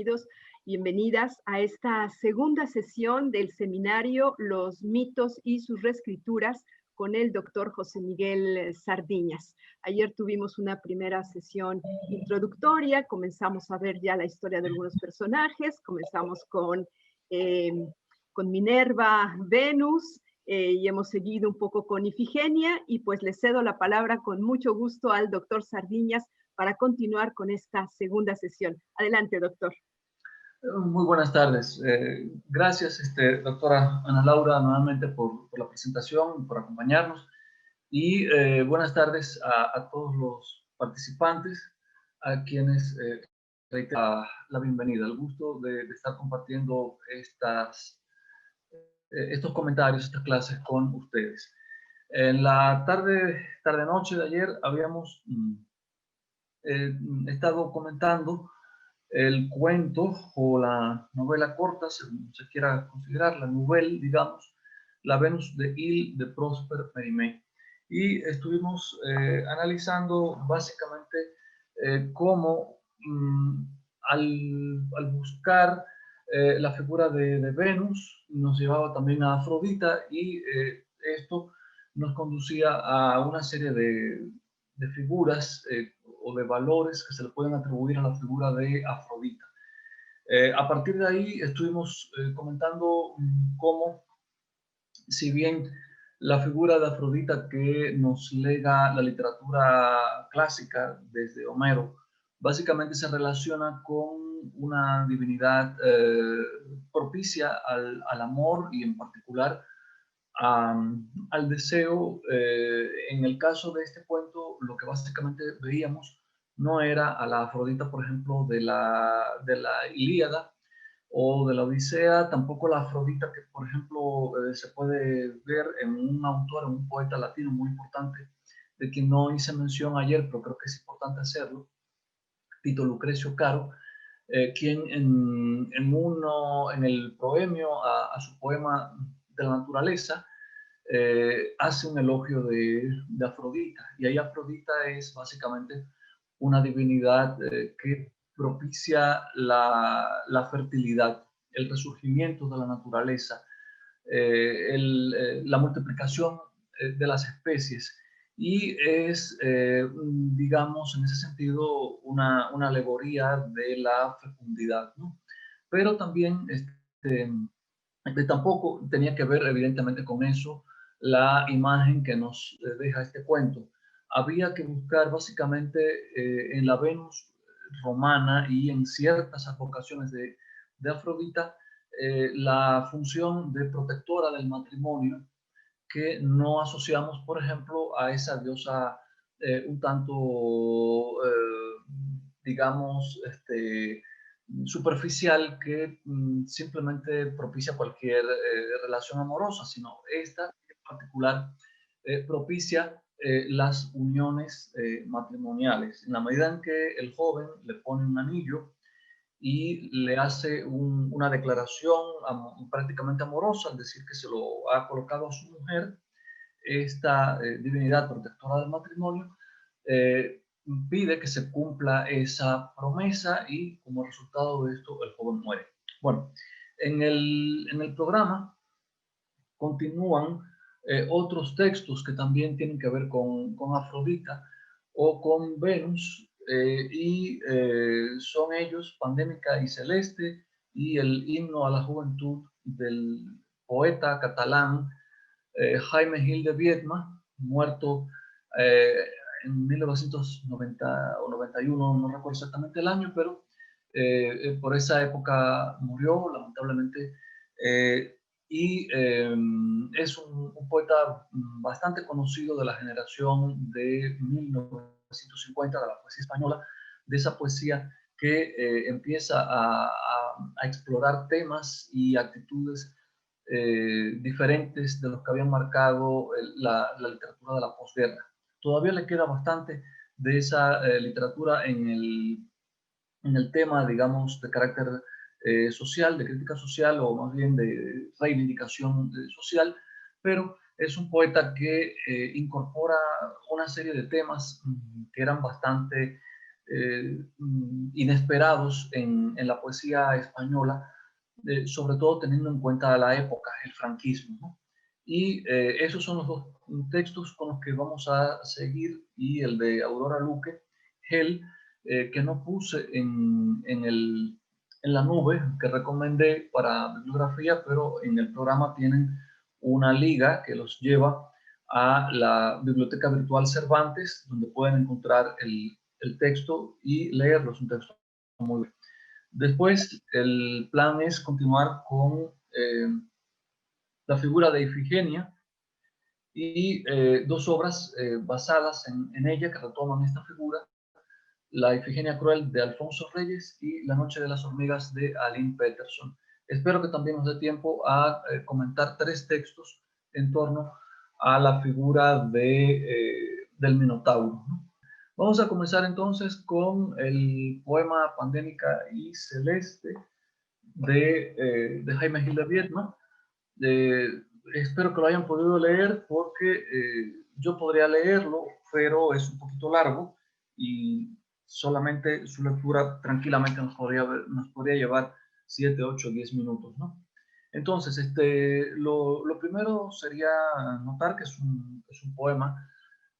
bienvenidos, bienvenidas a esta segunda sesión del seminario Los mitos y sus reescrituras con el doctor José Miguel Sardiñas. Ayer tuvimos una primera sesión introductoria, comenzamos a ver ya la historia de algunos personajes, comenzamos con Minerva, Venus, y hemos seguido un poco con Ifigenia, y pues le cedo la palabra con mucho gusto al doctor Sardiñas para continuar con esta segunda sesión. Adelante, doctor. Muy buenas tardes. Gracias, doctora Ana Laura, nuevamente por la presentación, por acompañarnos. Y buenas tardes a todos los participantes, a quienes reitero la bienvenida, el gusto de estar compartiendo estos comentarios, estas clases con ustedes. En la tarde-noche de ayer habíamos estado comentando el cuento o la novela corta, según se quiera considerar, la novela, digamos, La Venus de Ile de Prosper Mérimée. Y estuvimos analizando básicamente cómo al buscar la figura de Venus nos llevaba también a Afrodita, y esto nos conducía a una serie de figuras o de valores que se le pueden atribuir a la figura de Afrodita. A partir de ahí estuvimos comentando cómo, si bien la figura de Afrodita que nos lega la literatura clásica desde Homero, básicamente se relaciona con una divinidad propicia al amor y en particular al deseo. En el caso de este cuento, lo que básicamente veíamos no era a la Afrodita, por ejemplo, de la Ilíada o de la Odisea, tampoco la Afrodita que, por ejemplo, se puede ver en un autor, en un poeta latino muy importante, de quien no hice mención ayer, pero creo que es importante hacerlo, Tito Lucrecio Caro, quien en el proemio a su poema de la naturaleza, hace un elogio de Afrodita, y ahí Afrodita es básicamente una divinidad que propicia la fertilidad, el resurgimiento de la naturaleza, la multiplicación de las especies, y es, digamos, en ese sentido, una alegoría de la fecundidad, ¿no? Pero también tampoco tenía que ver evidentemente con eso la imagen que nos deja este cuento. Había que buscar básicamente en la Venus romana y en ciertas advocaciones de Afrodita la función de protectora del matrimonio, que no asociamos, por ejemplo, a esa diosa un tanto, digamos, superficial, que simplemente propicia cualquier relación amorosa, sino esta en particular propicia las uniones matrimoniales. En la medida en que el joven le pone un anillo y le hace una declaración prácticamente amorosa, al decir que se lo ha colocado a su mujer, esta divinidad protectora del matrimonio pide que se cumpla esa promesa, y como resultado de esto el joven muere. Bueno, en el programa continúan otros textos que también tienen que ver con Afrodita o con Venus, y son ellos Pandémica y Celeste y el himno a la juventud del poeta catalán Jaime Gil de Biedma, muerto eh, en 1990 o 91, no recuerdo exactamente el año, pero por esa época murió, lamentablemente, y es un poeta bastante conocido de la generación de 1950, de la poesía española, de esa poesía que empieza a explorar temas y actitudes diferentes de los que habían marcado la literatura de la posguerra. Todavía le queda bastante de esa literatura en el tema, digamos, de carácter social, de crítica social, o más bien de reivindicación social, pero es un poeta que incorpora una serie de temas que eran bastante inesperados en la poesía española, sobre todo teniendo en cuenta la época, el franquismo, ¿no? Y esos son los dos textos con los que vamos a seguir, y el de Aurora Luque, Hell, que no puse en la nube que recomendé para bibliografía, pero en el programa tienen una liga que los lleva a la Biblioteca Virtual Cervantes, donde pueden encontrar el texto y leerlo. Es un texto muy bien. Después, el plan es continuar con la figura de Ifigenia y dos obras basadas en ella que retoman esta figura: La Ifigenia Cruel de Alfonso Reyes y La Noche de las Hormigas de Aline Peterson. Espero que también nos dé tiempo a comentar tres textos en torno a la figura del Minotauro, ¿no? Vamos a comenzar entonces con el poema Pandémica y Celeste de Jaime Gil de Viedma. Espero que lo hayan podido leer, porque yo podría leerlo, pero es un poquito largo y solamente su lectura tranquilamente nos podría llevar 7, 8, 10 minutos, ¿no? Entonces, lo primero sería notar que es un poema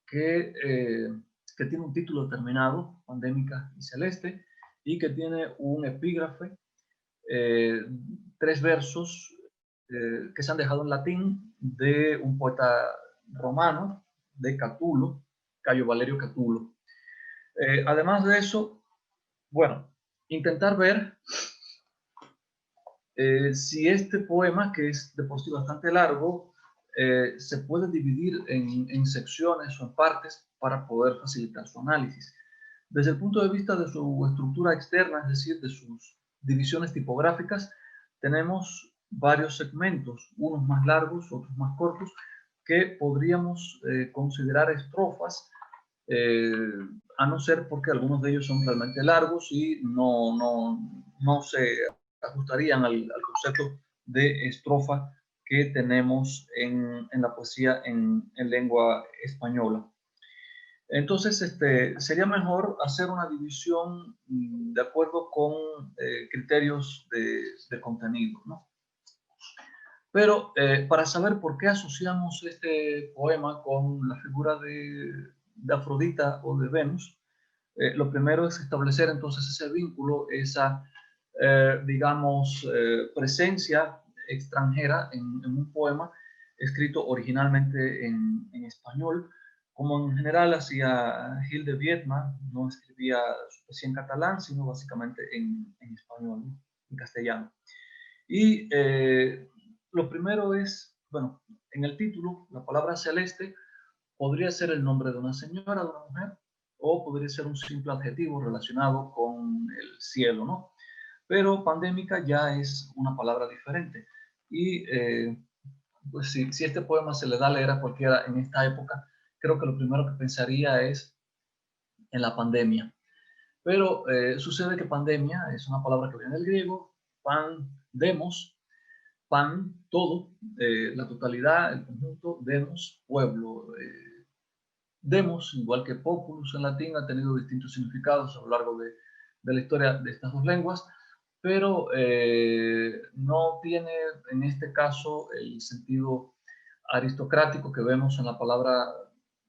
que tiene un título determinado, Pandémica y Celeste, y que tiene un epígrafe, eh, 3 versos que se han dejado en latín, de un poeta romano, de Catulo, Cayo Valerio Catulo. Además de eso, bueno, intentar ver si este poema, que es de por sí bastante largo, se puede dividir en secciones o en partes para poder facilitar su análisis. Desde el punto de vista de su estructura externa, es decir, de sus divisiones tipográficas, tenemos varios segmentos, unos más largos, otros más cortos, que podríamos considerar estrofas, eh, a no ser porque algunos de ellos son realmente largos y no se ajustarían al concepto de estrofa que tenemos en la poesía en lengua española. Entonces, sería mejor hacer una división de acuerdo con criterios de contenido, ¿no? Pero para saber por qué asociamos este poema con la figura de Afrodita o de Venus, lo primero es establecer entonces ese vínculo, esa, digamos, presencia extranjera en un poema escrito originalmente en español, como en general hacía Gil de Viedma. No escribía su poesía en catalán, sino básicamente en español, ¿no? En castellano. Y lo primero es, bueno, en el título, la palabra celeste podría ser el nombre de una señora, de una mujer, o podría ser un simple adjetivo relacionado con el cielo, ¿no? Pero pandémica ya es una palabra diferente. Y pues si este poema se le da a leer a cualquiera en esta época, creo que lo primero que pensaría es en la pandemia. Pero sucede que pandemia es una palabra que viene del griego, pandemos, pan, todo, la totalidad, el conjunto, demos, pueblo. Demos, igual que populus en latín, ha tenido distintos significados a lo largo de la historia de estas dos lenguas, pero no tiene en este caso el sentido aristocrático que vemos en la palabra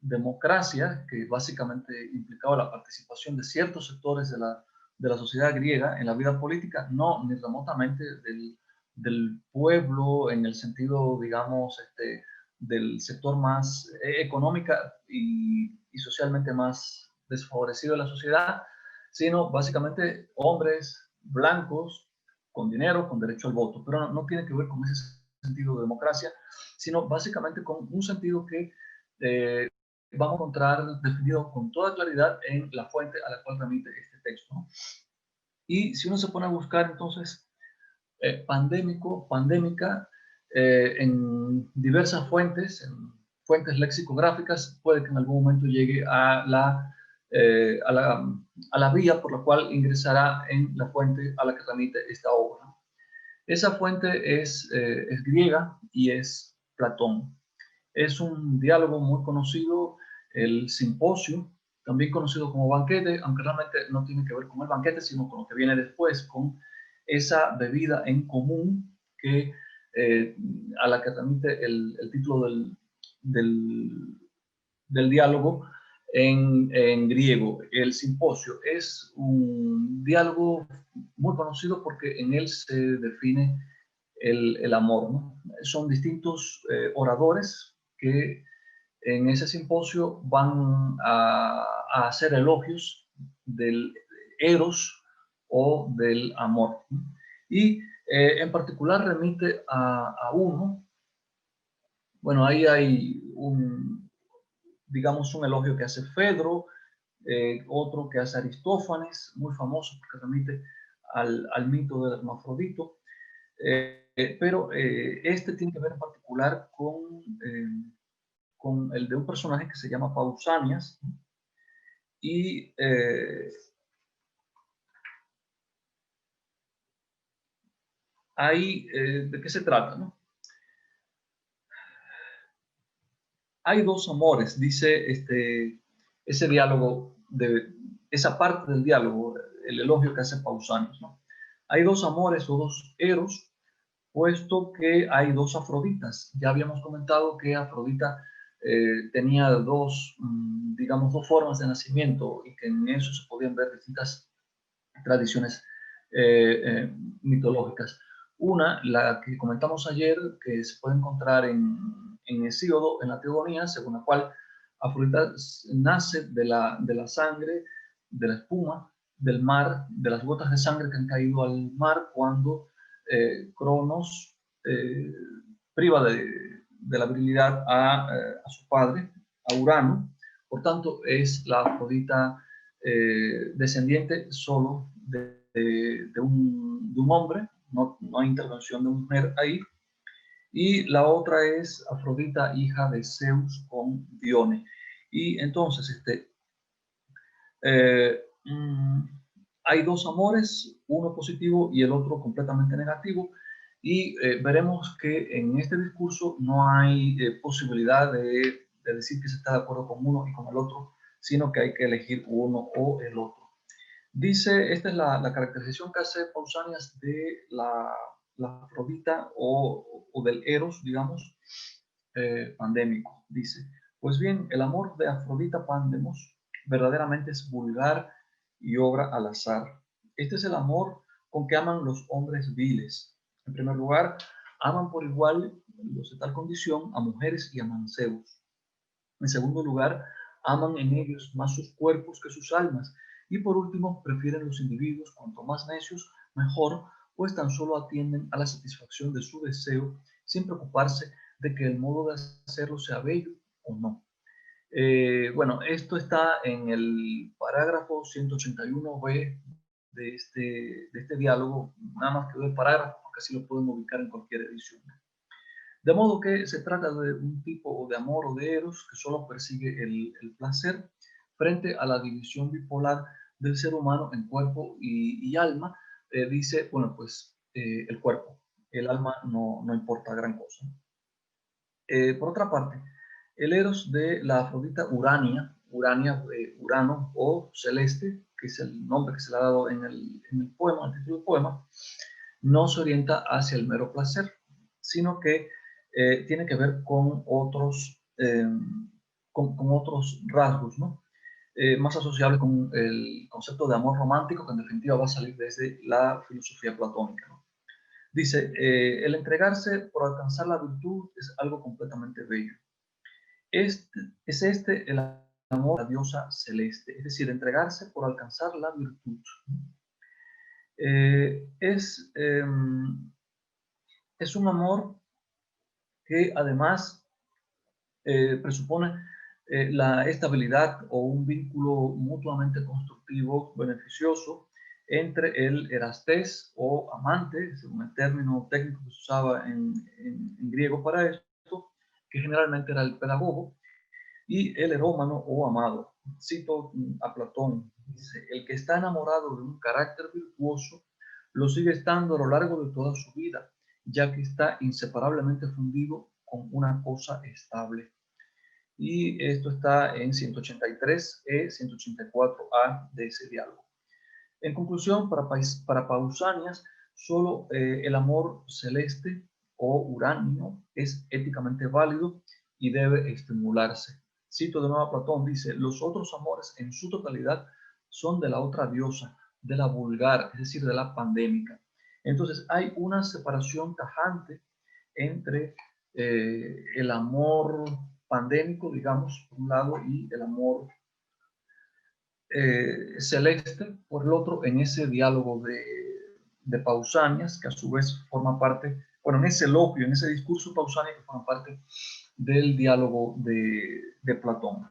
democracia, que básicamente implicaba la participación de ciertos sectores de la sociedad griega en la vida política, no ni remotamente del pueblo en el sentido, digamos, del sector más económica y socialmente más desfavorecido de la sociedad, sino básicamente hombres blancos con dinero, con derecho al voto. Pero no tiene que ver con ese sentido de democracia, sino básicamente con un sentido que vamos a encontrar definido con toda claridad en la fuente a la cual remite este texto, ¿no? Y si uno se pone a buscar entonces pandémico, pandémica, en diversas fuentes, en fuentes lexicográficas, puede que en algún momento llegue a la vía por la cual ingresará en la fuente a la que remite esta obra. Esa fuente es griega y es Platón. Es un diálogo muy conocido, el Simposio, también conocido como banquete, aunque realmente no tiene que ver con el banquete, sino con lo que viene después, con esa bebida en común que, a la que remite el título del diálogo en griego. El simposio es un diálogo muy conocido porque en él se define el amor, ¿no? Son distintos oradores que en ese simposio van a hacer elogios del eros o del amor, ¿no? Y en particular remite a uno. Bueno, ahí hay digamos, un elogio que hace Fedro, otro que hace Aristófanes, muy famoso porque remite al mito del hermafrodito, pero este tiene que ver en particular con el de un personaje que se llama Pausanias, y ahí, ¿de qué se trata, no? Hay dos amores, dice ese diálogo, esa parte del diálogo, el elogio que hace Pausanias, ¿no? Hay dos amores o dos eros, puesto que hay dos Afroditas. Ya habíamos comentado que Afrodita tenía digamos, dos formas de nacimiento y que en eso se podían ver distintas tradiciones mitológicas. Una, la que comentamos ayer, que se puede encontrar en Hesíodo, en la Teogonía, según la cual Afrodita nace de la sangre, de la espuma, del mar, de las gotas de sangre que han caído al mar cuando Cronos priva de la virilidad a su padre, a Urano. Por tanto, es la Afrodita descendiente solo de un hombre, no hay intervención de mujer ahí. Y la otra es Afrodita, hija de Zeus con Dione. Y entonces, eh, mm, hay dos amores, uno positivo y el otro completamente negativo, y veremos que en este discurso no hay posibilidad de decir que se está de acuerdo con uno y con el otro, sino que hay que elegir uno o el otro. Dice, esta es la caracterización que hace Pausanias de la Afrodita o del Eros, digamos, pandémico. Dice, pues bien, el amor de Afrodita Pandemos verdaderamente es vulgar y obra al azar. Este es el amor con que aman los hombres viles. En primer lugar, aman por igual los de tal condición a mujeres y a mancebos. En segundo lugar, aman en ellos más sus cuerpos que sus almas. Y por último, prefieren los individuos cuanto más necios, mejor, pues tan solo atienden a la satisfacción de su deseo sin preocuparse de que el modo de hacerlo sea bello o no. Bueno, esto está en el parágrafo 181b de este diálogo, nada más que el parágrafo, porque así lo pueden ubicar en cualquier edición. De modo que se trata de un tipo de amor o de eros que solo persigue el placer frente a la división bipolar del ser humano en cuerpo y alma. Dice, bueno, pues el cuerpo, el alma no importa gran cosa. Por otra parte, el eros de la Afrodita Urania, Urano o Celeste, que es el nombre que se le ha dado en el poema, el título del poema, no se orienta hacia el mero placer, sino que tiene que ver con otros rasgos, ¿no? Más asociables con el concepto de amor romántico, que en definitiva va a salir desde la filosofía platónica, ¿no? Dice, el entregarse por alcanzar la virtud es algo completamente bello. Es el amor a la diosa celeste, es decir, entregarse por alcanzar la virtud. Es un amor que además presupone la estabilidad o un vínculo mutuamente constructivo, beneficioso, entre el erastés o amante, según el término técnico que se usaba en griego para esto, que generalmente era el pedagogo, y el erómano o amado. Cito a Platón, dice, el que está enamorado de un carácter virtuoso lo sigue estando a lo largo de toda su vida, ya que está inseparablemente fundido con una cosa estable. y esto está en 183e, 184a de ese diálogo. En conclusión, para Pausanias, solo el amor celeste o uranio es éticamente válido y debe estimularse. Cito de nuevo a Platón, dice, los otros amores en su totalidad son de la otra diosa, de la vulgar, es decir, de la pandémica. Entonces hay una separación tajante entre el amor pandémico, digamos, por un lado, y el amor celeste, por el otro, en ese diálogo de Pausanias, que a su vez forma parte, bueno, en ese eloquio, en ese discurso Pausanias, que forma parte del diálogo de Platón.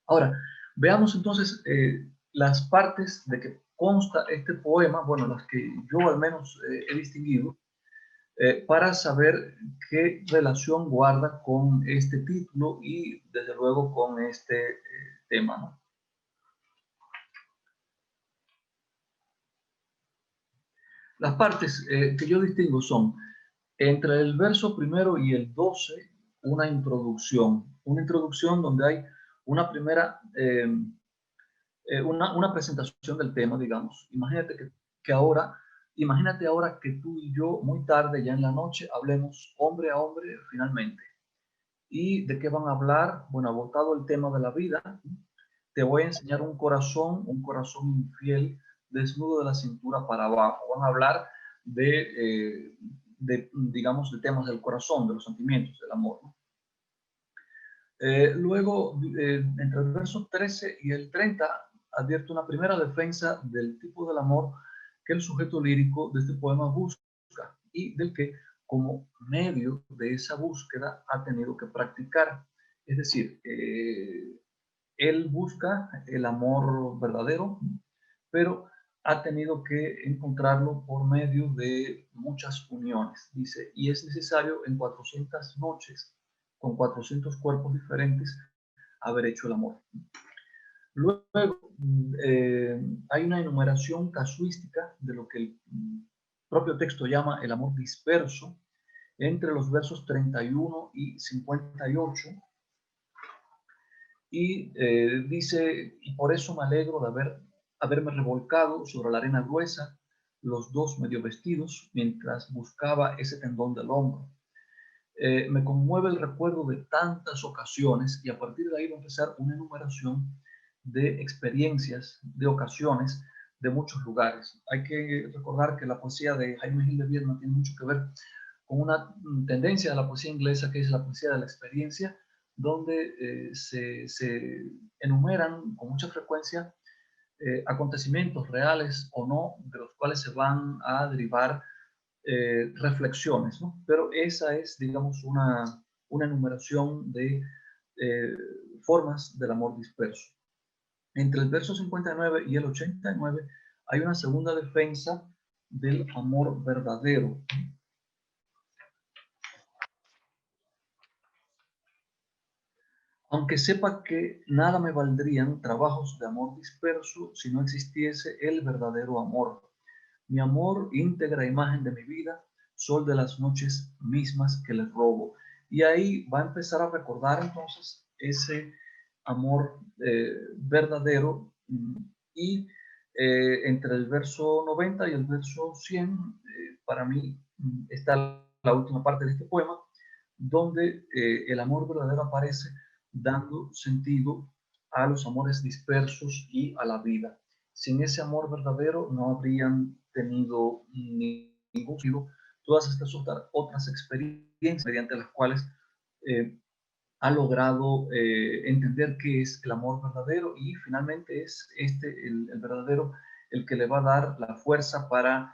Ahora, veamos entonces las partes de que consta este poema, bueno, las que yo al menos he distinguido, para saber qué relación guarda con este título y desde luego con este tema, ¿no? Las partes que yo distingo son entre el verso primero y el 12, una introducción donde hay una primera, una presentación del tema, digamos. Imagínate ahora que tú y yo, muy tarde, ya en la noche, hablemos hombre a hombre finalmente. ¿Y de qué van a hablar? Bueno, abordado el tema de la vida, te voy a enseñar un corazón infiel, desnudo de la cintura para abajo. Van a hablar digamos, de temas del corazón, de los sentimientos, del amor, ¿no? Luego, entre el verso 13 y el 30, advierte una primera defensa del tipo del amor que el sujeto lírico de este poema busca y del que, como medio de esa búsqueda, ha tenido que practicar. Es decir, él busca el amor verdadero, pero ha tenido que encontrarlo por medio de muchas uniones, dice, y es necesario en 400 noches, con 400 cuerpos diferentes, haber hecho el amor. Luego, hay una enumeración casuística de lo que el propio texto llama el amor disperso, entre los versos 31 y 58, y dice, y por eso me alegro de haberme revolcado sobre la arena gruesa, los dos medio vestidos, mientras buscaba ese tendón del hombro. Me conmueve el recuerdo de tantas ocasiones y a partir de ahí va a empezar una enumeración de experiencias, de ocasiones, de muchos lugares. Hay que recordar que la poesía de Jaime Gil de Viedma tiene mucho que ver con una tendencia de la poesía inglesa que es la poesía de la experiencia, donde se enumeran con mucha frecuencia acontecimientos reales o no, de los cuales se van a derivar reflexiones, ¿no? Pero esa es, digamos, una enumeración de formas del amor disperso. Entre el verso 59 y el 89 hay una segunda defensa del amor verdadero. Aunque sepa que nada me valdrían trabajos de amor disperso si no existiese el verdadero amor. Mi amor, íntegra imagen de mi vida, sol de las noches mismas que le robo. Y ahí va a empezar a recordar entonces ese amor verdadero y entre el verso 90 y el verso 100, para mí está la última parte de este poema, donde el amor verdadero aparece dando sentido a los amores dispersos y a la vida. Sin ese amor verdadero no habrían tenido ningún sentido todas estas otras experiencias mediante las cuales ha logrado entender qué es el amor verdadero y finalmente es el verdadero, el que le va a dar la fuerza para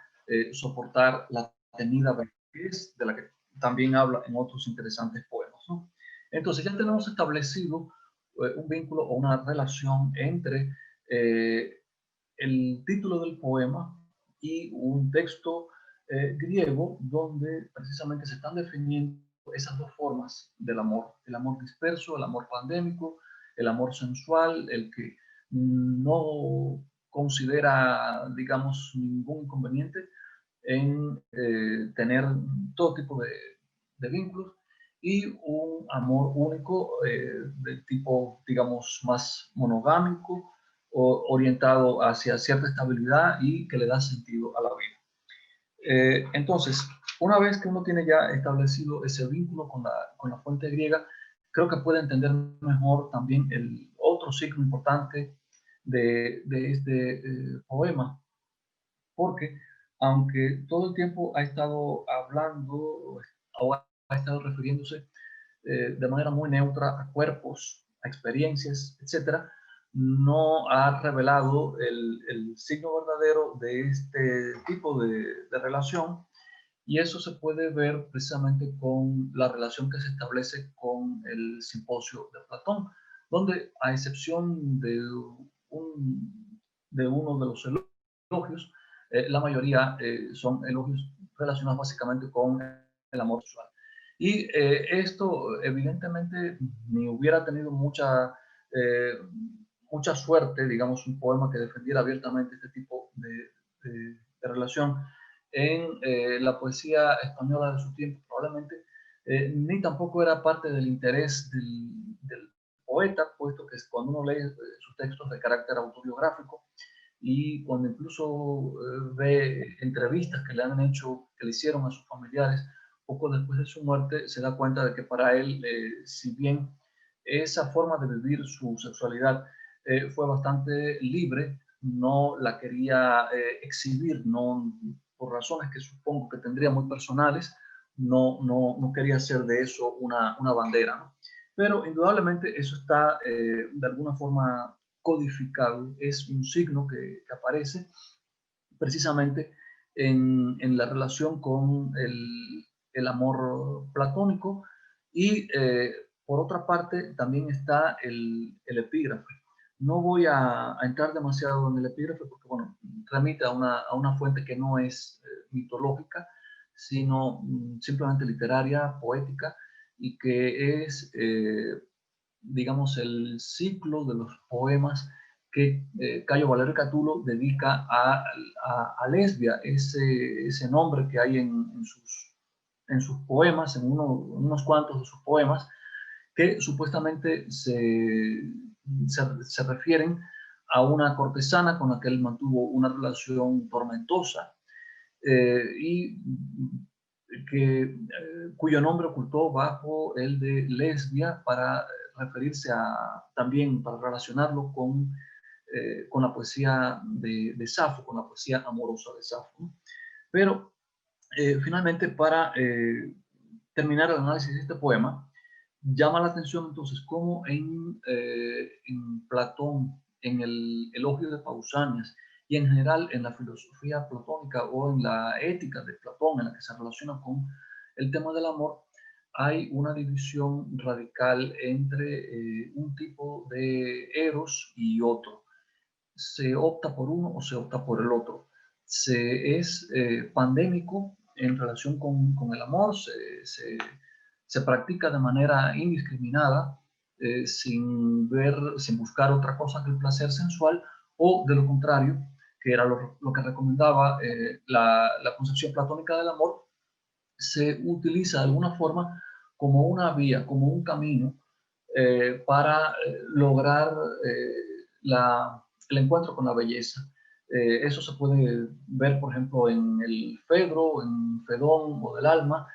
soportar la temida vejez, de la que también habla en otros interesantes poemas, ¿no? Entonces ya tenemos establecido un vínculo o una relación entre el título del poema y un texto griego donde precisamente se están definiendo esas dos formas del amor, el amor disperso, el amor pandémico, el amor sensual, el que no considera, digamos, ningún inconveniente en tener todo tipo de vínculos, y un amor único de tipo, digamos, más monogámico o orientado hacia cierta estabilidad y que le da sentido a la vida. Entonces, una vez que uno tiene ya establecido ese vínculo con la fuente griega, creo que puede entender mejor también el otro signo importante de este poema, porque aunque todo el tiempo ha estado hablando o ha estado refiriéndose de manera muy neutra a cuerpos, a experiencias, etcétera, no ha revelado el signo verdadero de este tipo de relación, y eso se puede ver precisamente con la relación que se establece con el Simposio de Platón, donde a excepción de uno de los elogios, la mayoría son elogios relacionados básicamente con el amor sexual. Y esto evidentemente ni hubiera tenido mucha suerte, digamos, un poema que defendiera abiertamente este tipo de relación en la poesía española de su tiempo, probablemente, ni tampoco era parte del interés del poeta, puesto que cuando uno lee sus textos de carácter autobiográfico y cuando incluso ve entrevistas que le han hecho, que le hicieron a sus familiares poco después de su muerte, se da cuenta de que para él, si bien esa forma de vivir su sexualidad fue bastante libre, no la quería exhibir, no, por razones que supongo que tendría muy personales, no quería hacer de eso una bandera, ¿no? Pero indudablemente eso está de alguna forma codificado, es un signo que aparece precisamente en la relación con el amor platónico, y por otra parte también está el epígrafe. No voy a entrar demasiado en el epígrafe porque, bueno, remite a una fuente que no es mitológica, sino simplemente literaria, poética, y que es, digamos, el ciclo de los poemas que Cayo Valerio Catulo dedica a Lesbia, ese nombre que hay en sus poemas, en unos cuantos de sus poemas, que supuestamente se refieren a una cortesana con la que él mantuvo una relación tormentosa, y cuyo nombre ocultó bajo el de Lesbia para referirse también para relacionarlo con la poesía de Safo, con la poesía amorosa de Safo, ¿no? Pero finalmente, para terminar el análisis de este poema, llama la atención entonces cómo en Platón, en el elogio de Pausanias y en general en la filosofía platónica o en la ética de Platón, en la que se relaciona con el tema del amor, hay una división radical entre un tipo de eros y otro. Se opta por uno o se opta por el otro. Se es pandémico en relación con el amor, se practica de manera indiscriminada, sin buscar otra cosa que el placer sensual, o de lo contrario, que era lo que recomendaba la concepción platónica del amor, se utiliza de alguna forma como una vía, como un camino para lograr el encuentro con la belleza. Eso se puede ver, por ejemplo, en el Fedro, en Fedón o del alma,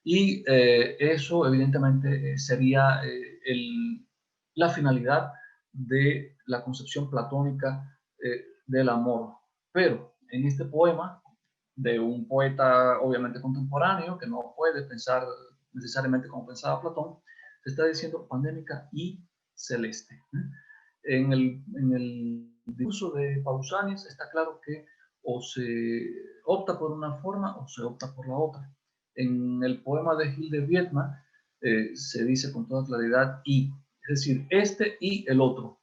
y eso evidentemente sería la finalidad de la concepción platónica del amor. Pero en este poema, de un poeta obviamente contemporáneo, que no puede pensar necesariamente como pensaba Platón, se está diciendo pandémica y celeste. En el discurso de Pausanias está claro que o se opta por una forma o se opta por la otra. En el poema de Gil de Viedma se dice con toda claridad y, es decir, este y el otro.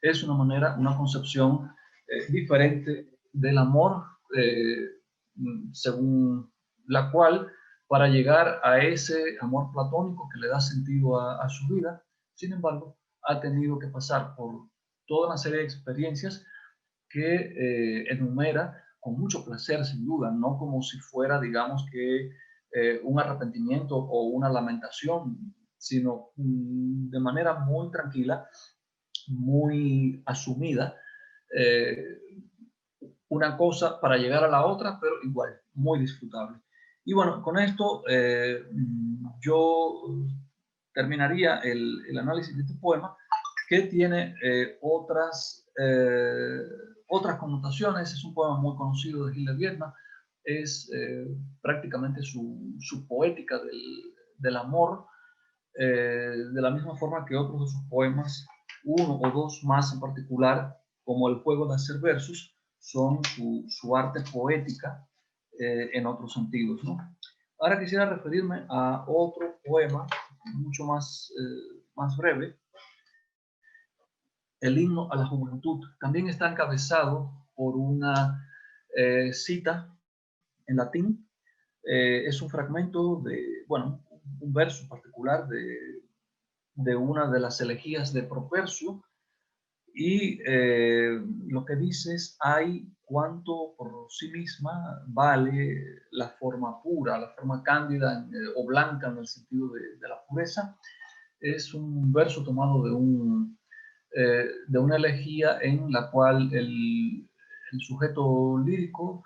Es una manera, una concepción diferente del amor, según la cual, para llegar a ese amor platónico que le da sentido a su vida, sin embargo, ha tenido que pasar por toda una serie de experiencias que enumera con mucho placer, sin duda, no como si fuera, digamos, que un arrepentimiento o una lamentación, sino de manera muy tranquila, muy asumida, una cosa para llegar a la otra, pero igual, muy disfrutable. Y bueno, con esto yo terminaría el análisis de este poema, que tiene otras connotaciones. Es un poema muy conocido de Gil de Viedma, es prácticamente su poética del amor, de la misma forma que otros de sus poemas, uno o dos más en particular, como El juego de hacer versos, son su arte poética en otros sentidos, ¿no? Ahora quisiera referirme a otro poema mucho más breve, El himno a la juventud. También está encabezado por una cita en latín. Es un fragmento bueno, un verso particular de una de las elegías de Propercio, y lo que dice es: hay cuanto por sí misma vale la forma pura, la forma cándida o blanca en el sentido de la pureza. Es un verso tomado de una elegía en la cual el sujeto lírico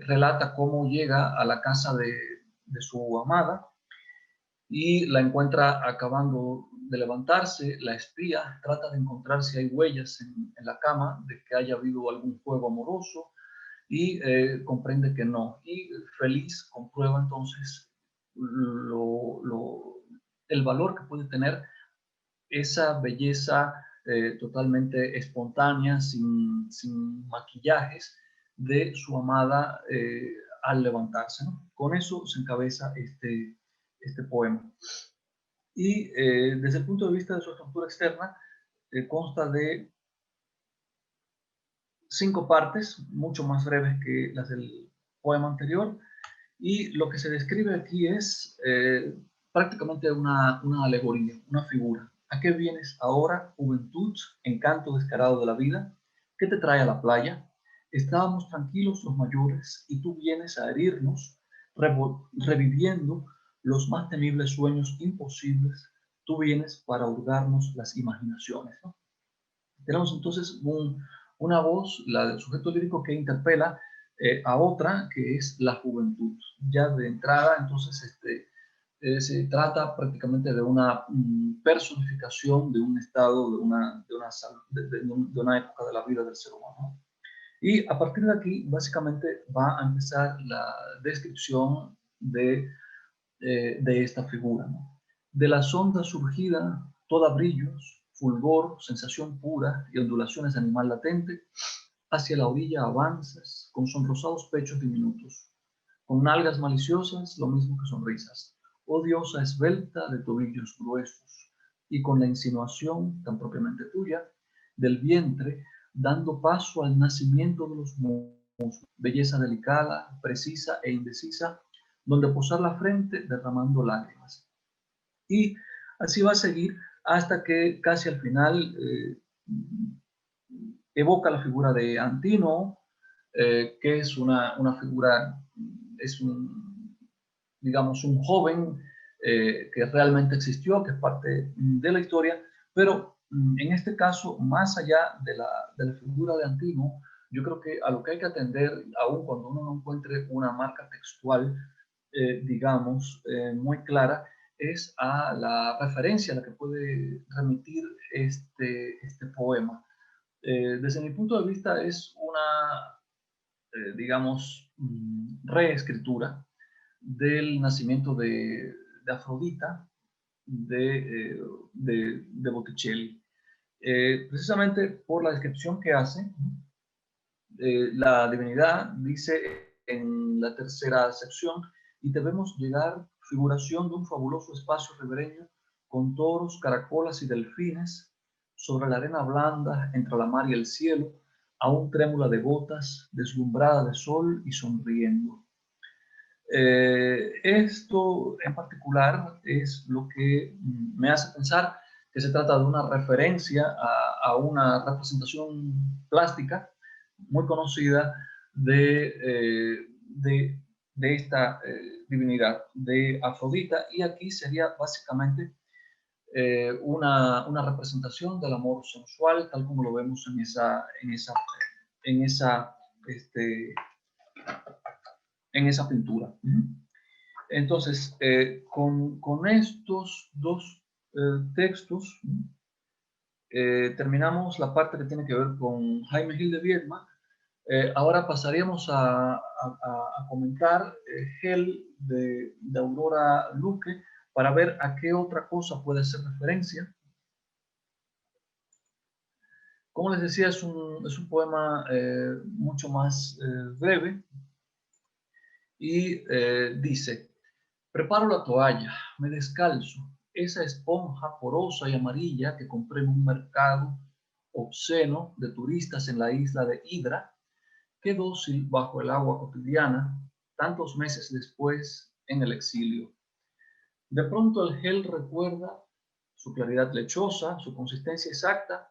relata cómo llega a la casa de su amada y la encuentra acabando de levantarse, la espía, trata de encontrar si hay huellas en la cama de que haya habido algún juego amoroso, y comprende que no. Y feliz comprueba entonces el valor que puede tener esa belleza totalmente espontánea, sin maquillajes, de su amada al levantarse, ¿no? Con eso se encabeza este poema. Y desde el punto de vista de su estructura externa, consta de 5 partes, mucho más breves que las del poema anterior, y lo que se describe aquí es prácticamente una alegoría, una figura. ¿A qué vienes ahora, juventud, encanto descarado de la vida? ¿Qué te trae a la playa? Estábamos tranquilos los mayores y tú vienes a herirnos, reviviendo los más temibles sueños imposibles. Tú vienes para hurgarnos las imaginaciones, ¿no? Tenemos entonces una voz, la del sujeto lírico, que interpela a otra, que es la juventud. Ya de entrada, entonces, se trata prácticamente de una personificación de un estado, de una época de la vida del ser humano. Y a partir de aquí, básicamente, va a empezar la descripción de esta figura, ¿no? De la sonda surgida, toda brillos, fulgor, sensación pura y ondulaciones de animal latente, hacia la orilla avanzas con sonrosados pechos diminutos, con nalgas maliciosas, lo mismo que sonrisas, oh diosa esbelta de tobillos gruesos, y con la insinuación, tan propiamente tuya, del vientre, dando paso al nacimiento de los muslos, belleza delicada, precisa e indecisa, donde posar la frente derramando lágrimas. Y así va a seguir hasta que casi al final evoca la figura de Antínoo, que es una figura, es digamos, un joven que realmente existió, que es parte de la historia, pero en este caso, más allá de la figura de Antínoo, yo creo que a lo que hay que atender, aun cuando uno no encuentre una marca textual, digamos, muy clara, es a la referencia a la que puede remitir este poema. Desde mi punto de vista es una, digamos, reescritura del nacimiento de Afrodita de Botticelli. Precisamente por la descripción que hace, la divinidad dice en la tercera sección: y debemos llegar, figuración de un fabuloso espacio ribereño, con toros, caracolas y delfines, sobre la arena blanda, entre la mar y el cielo, aún trémula de gotas, deslumbrada de sol y sonriendo. Esto en particular es lo que me hace pensar que se trata de una referencia a una representación plástica muy conocida de de esta divinidad, de Afrodita, y aquí sería básicamente una representación del amor sensual, tal como lo vemos en esa pintura. Entonces, con estos dos textos, terminamos la parte que tiene que ver con Jaime Gil de Biedma. Ahora pasaríamos a comentar Hell de Aurora Luque para ver a qué otra cosa puede hacer referencia. Como les decía, es un poema mucho más breve y dice: preparo la toalla, me descalzo, esa esponja porosa y amarilla que compré en un mercado obsceno de turistas en la isla de Hidra, qué dócil bajo el agua cotidiana, tantos meses después en el exilio. De pronto el gel recuerda su claridad lechosa, su consistencia exacta,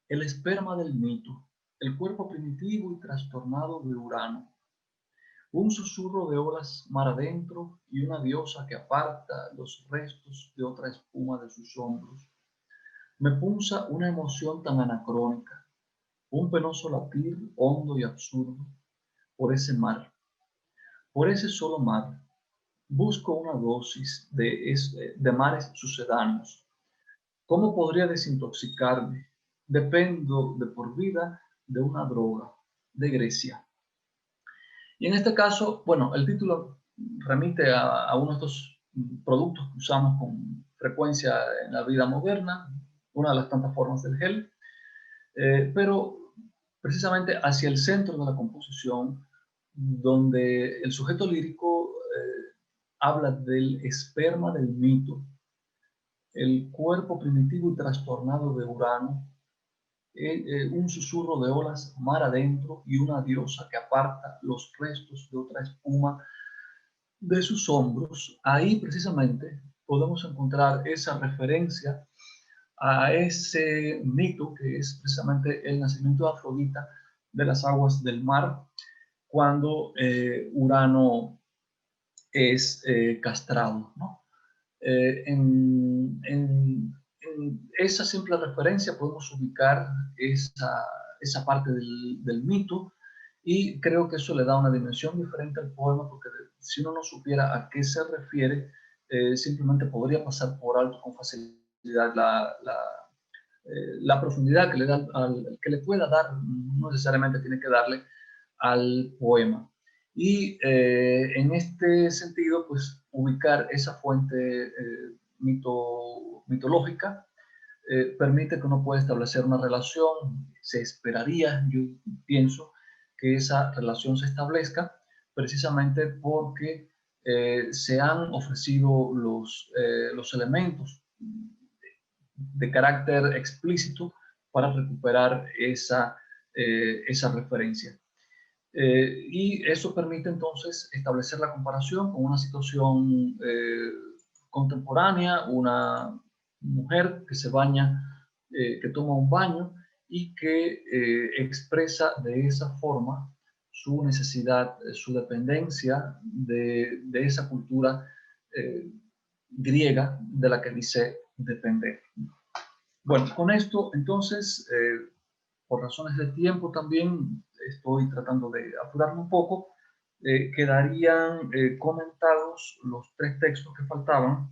el esperma del mito, el cuerpo primitivo y trastornado de Urano. Un susurro de olas mar adentro y una diosa que aparta los restos de otra espuma de sus hombros. Me punza una emoción tan anacrónica, un penoso latir hondo y absurdo, por ese mar, por ese solo mar. Busco una dosis de mares sucedáneos. ¿Cómo podría desintoxicarme? Dependo de por vida de una droga, de Grecia. Y en este caso, bueno, el título remite a uno de estos productos que usamos con frecuencia en la vida moderna, una de las tantas formas del gel, pero precisamente hacia el centro de la composición, donde el sujeto lírico habla del esperma del mito, el cuerpo primitivo y trastornado de Urano, un susurro de olas mar adentro y una diosa que aparta los restos de otra espuma de sus hombros. Ahí precisamente podemos encontrar esa referencia a ese mito que es precisamente el nacimiento de Afrodita de las aguas del mar, cuando Urano es castrado, ¿no? En esa simple referencia podemos ubicar esa parte del mito, y creo que eso le da una dimensión diferente al poema, porque si uno no supiera a qué se refiere, simplemente podría pasar por alto con facilidad la profundidad que que le pueda dar, no necesariamente tiene que darle al poema. Y en este sentido, pues ubicar esa fuente mitológica permite que uno pueda establecer una relación. Se esperaría, yo pienso, que esa relación se establezca precisamente porque se han ofrecido los elementos de carácter explícito para recuperar esa referencia. Y eso permite entonces establecer la comparación con una situación contemporánea, una mujer que se baña, que toma un baño y que expresa de esa forma su necesidad, su dependencia de esa cultura griega de la que dice depender. Bueno, con esto entonces, por razones de tiempo también, estoy tratando de apurarme un poco, quedarían comentados los tres textos que faltaban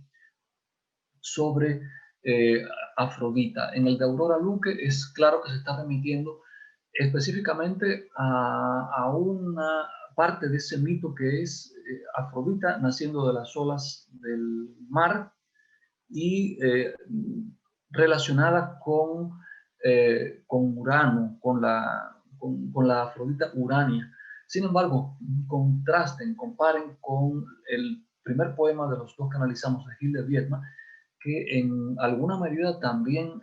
sobre Afrodita. En el de Aurora Luque es claro que se está remitiendo específicamente a una parte de ese mito que es Afrodita naciendo de las olas del mar y relacionada con Urano, con la Afrodita Urania. Sin embargo, contrasten, comparen con el primer poema de los dos que analizamos de Gil de Biedma, que en alguna medida también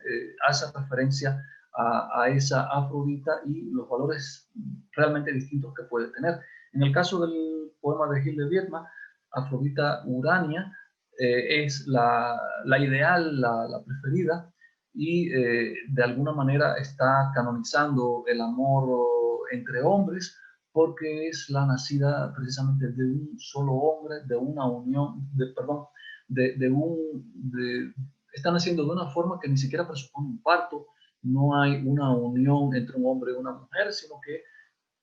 hace referencia a esa Afrodita y los valores realmente distintos que puede tener. En el caso del poema de Gil de Biedma, Afrodita Urania es la ideal, la preferida, y de alguna manera está canonizando el amor entre hombres porque es la nacida precisamente de un solo hombre, de una unión, están naciendo de una forma que ni siquiera presupone un parto, no hay una unión entre un hombre y una mujer, sino que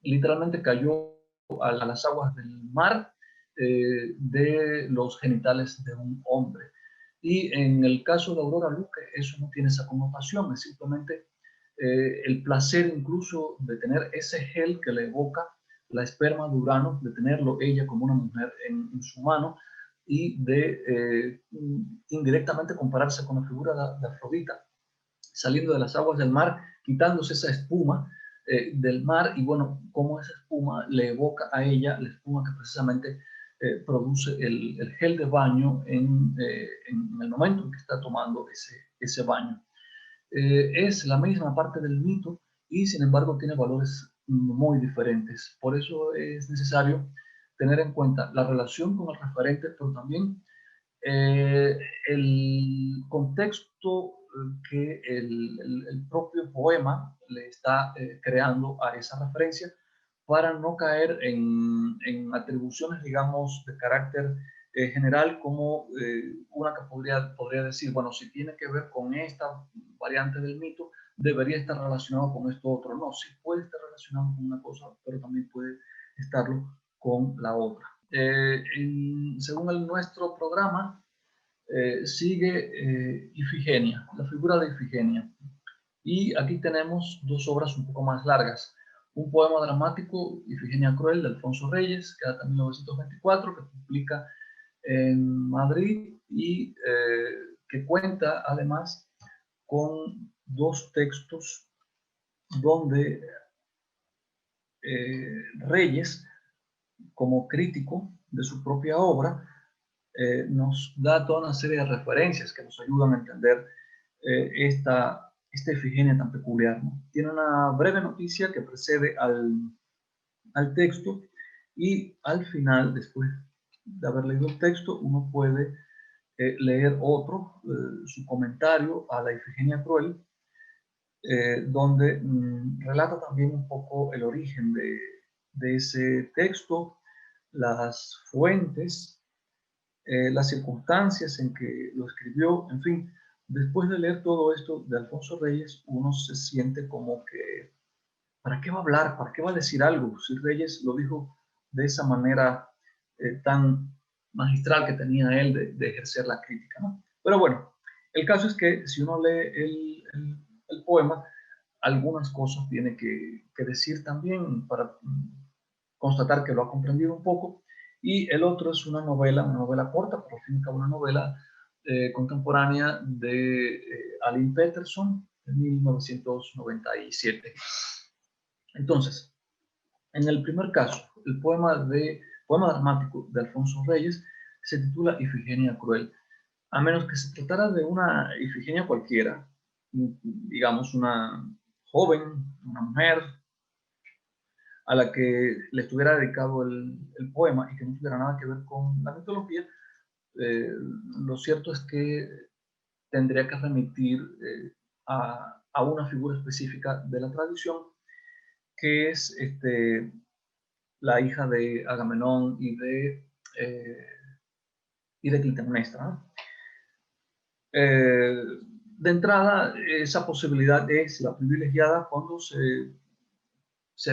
literalmente cayó a las aguas del mar de los genitales de un hombre. Y en el caso de Aurora Luque, eso no tiene esa connotación, es simplemente el placer incluso de tener ese gel que le evoca la esperma de Urano, de tenerlo ella como una mujer en su mano y de indirectamente compararse con la figura de Afrodita, saliendo de las aguas del mar, quitándose esa espuma del mar y bueno, cómo esa espuma le evoca a ella, la espuma que precisamente produce el gel de baño en el momento en que está tomando ese baño. Es la misma parte del mito y sin embargo tiene valores muy diferentes. Por eso es necesario tener en cuenta la relación con el referente, pero también el contexto que el propio poema le está creando a esa referencia para no caer en atribuciones, digamos, de carácter general, como una que podría decir, bueno, si tiene que ver con esta variante del mito, debería estar relacionado con esto otro. No, sí puede estar relacionado con una cosa, pero también puede estarlo con la otra. Según nuestro programa, sigue Ifigenia, la figura de Ifigenia. Y aquí tenemos dos obras un poco más largas. Un poema dramático, Ifigenia Cruel, de Alfonso Reyes, que data de 1924, que publica en Madrid y que cuenta además con dos textos donde Reyes, como crítico de su propia obra, nos da toda una serie de referencias que nos ayudan a entender esta Ifigenia tan peculiar, ¿no? Tiene una breve noticia que precede al texto y al final, después de haber leído el texto, uno puede leer otro, su comentario a la Ifigenia Cruel, donde relata también un poco el origen de ese texto, las fuentes, las circunstancias en que lo escribió, en fin. Después de leer todo esto de Alfonso Reyes, uno se siente como que, ¿para qué va a hablar? ¿Para qué va a decir algo? Si Reyes lo dijo de esa manera tan magistral que tenía él de ejercer la crítica, ¿no? Pero bueno, el caso es que si uno lee el poema, algunas cosas tiene que decir también para constatar que lo ha comprendido un poco. Y el otro es una novela corta, pero al fin y al cabo una novela contemporánea de Aline Peterson, de 1997. Entonces, en el primer caso, el poema dramático de Alfonso Reyes se titula Ifigenia Cruel. A menos que se tratara de una Ifigenia cualquiera, digamos una joven, una mujer, a la que le estuviera dedicado el poema y que no tuviera nada que ver con la mitología, lo cierto es que tendría que remitir a una figura específica de la tradición, que es la hija de Agamenón y de Clitemnestra, ¿no? De entrada, esa posibilidad es la privilegiada cuando se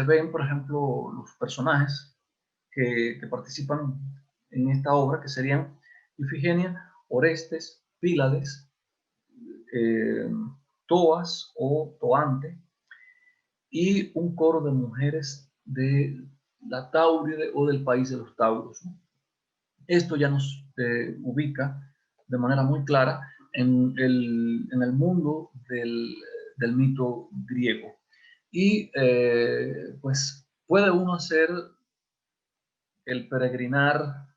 ven, por ejemplo, los personajes que participan en esta obra, que serían Ifigenia, Orestes, Pílades, Toas o Toante, y un coro de mujeres de la Táuride o del país de los Tauros, ¿no? Esto ya nos ubica de manera muy clara en el mundo del mito griego. Y pues puede uno hacer el peregrinar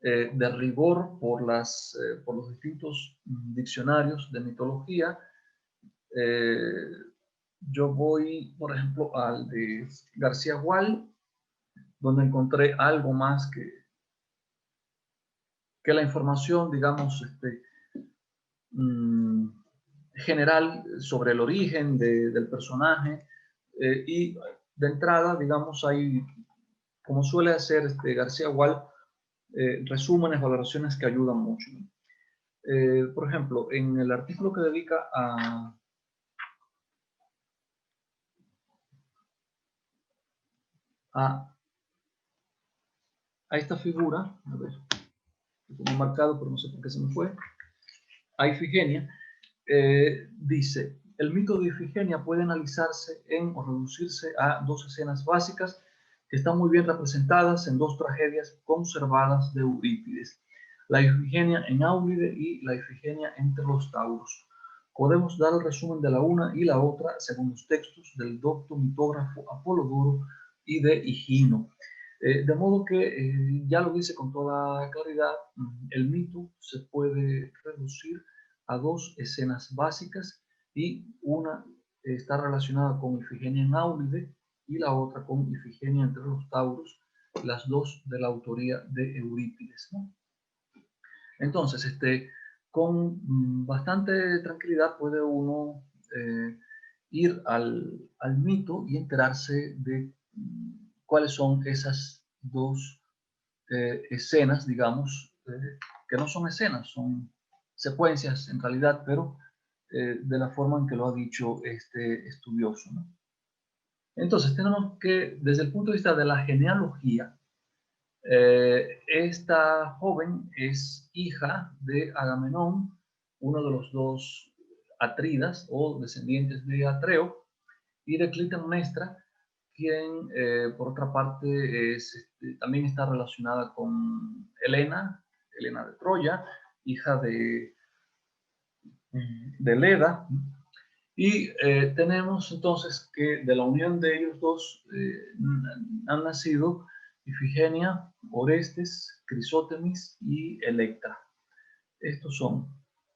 de rigor por los distintos diccionarios de mitología. Yo voy, por ejemplo, al de García Gual, donde encontré algo más que la información, digamos, general sobre el origen del personaje y de entrada, digamos, hay, como suele hacer García Gual, resúmenes, valoraciones que ayudan mucho, ¿no? Por ejemplo, en el artículo que dedica a esta figura, a ver, lo tengo marcado, pero no sé por qué se me fue, a Ifigenia, dice, el mito de Ifigenia puede analizarse o reducirse a dos escenas básicas que están muy bien representadas en dos tragedias conservadas de Eurípides, la Ifigenia en Áulide y la Ifigenia entre los Tauros. Podemos dar el resumen de la una y la otra según los textos del docto mitógrafo Apolodoro y de Higino. De modo que, ya lo dice con toda claridad, el mito se puede reducir a dos escenas básicas y una está relacionada con Ifigenia en Áulide y la otra con Ifigenia entre los Tauros, las dos de la autoría de Eurípides, ¿no? Entonces, con bastante tranquilidad puede uno ir al mito y enterarse de cuáles son esas dos escenas, digamos, que no son escenas, son secuencias en realidad, pero de la forma en que lo ha dicho este estudioso, ¿no? Entonces, tenemos que, desde el punto de vista de la genealogía, esta joven es hija de Agamenón, uno de los dos Atridas o descendientes de Atreo, y de Clitemnestra, quien por otra parte también está relacionada con Helena de Troya, hija de Leda. Y tenemos entonces que de la unión de ellos dos han nacido Ifigenia, Orestes, Crisótemis y Electra. Estos son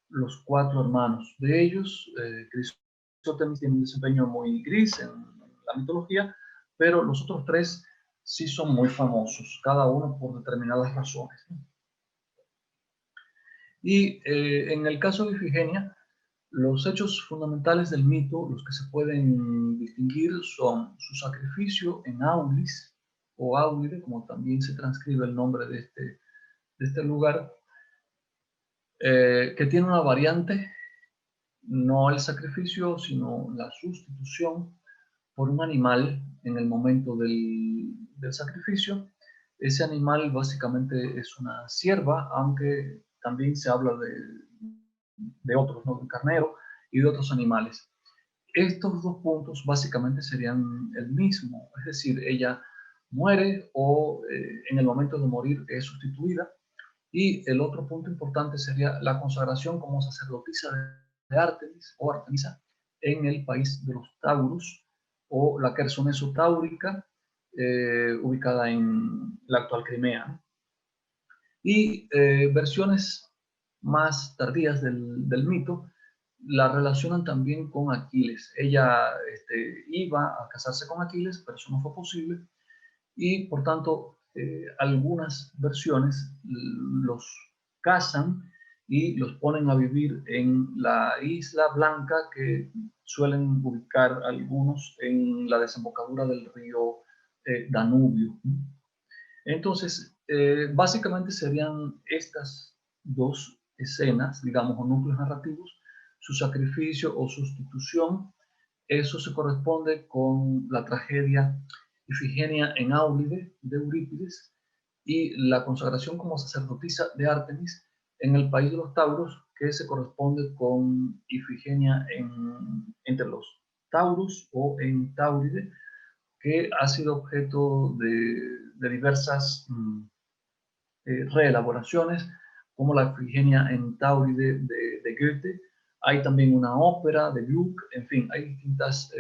los cuatro hermanos. De ellos, Crisótemis tiene un desempeño muy gris en la mitología, pero los otros tres sí son muy famosos, cada uno por determinadas razones. Y en el caso de Ifigenia, los hechos fundamentales del mito, los que se pueden distinguir, son su sacrificio en Aulis, o Aulide, como también se transcribe el nombre de este lugar, que tiene una variante, no el sacrificio, sino la sustitución por un animal en el momento del sacrificio. Ese animal básicamente es una cierva, aunque también se habla de otros, ¿no? De un carnero y de otros animales. Estos dos puntos básicamente serían el mismo, es decir, ella muere o en el momento de morir es sustituida. Y el otro punto importante sería la consagración como sacerdotisa de Artemis o Artemisa en el país de los Tauros, o la Quersoneso Táurica, ubicada en la actual Crimea. Y versiones más tardías del mito la relacionan también con Aquiles. Ella iba a casarse con Aquiles, pero eso no fue posible, y por tanto algunas versiones los casan y los ponen a vivir en la Isla Blanca, que suelen ubicar algunos en la desembocadura del río Danubio. Entonces, básicamente serían estas dos escenas, digamos, o núcleos narrativos, su sacrificio o sustitución. Eso se corresponde con la tragedia Ifigenia en Áulide de Eurípides y la consagración como sacerdotisa de Artemis en el país de los Tauros, que se corresponde con Ifigenia entre los Tauros o en Táuride, que ha sido objeto de diversas reelaboraciones, como la Ifigenia en Táuride de Goethe. Hay también una ópera de Gluck, en fin, hay distintas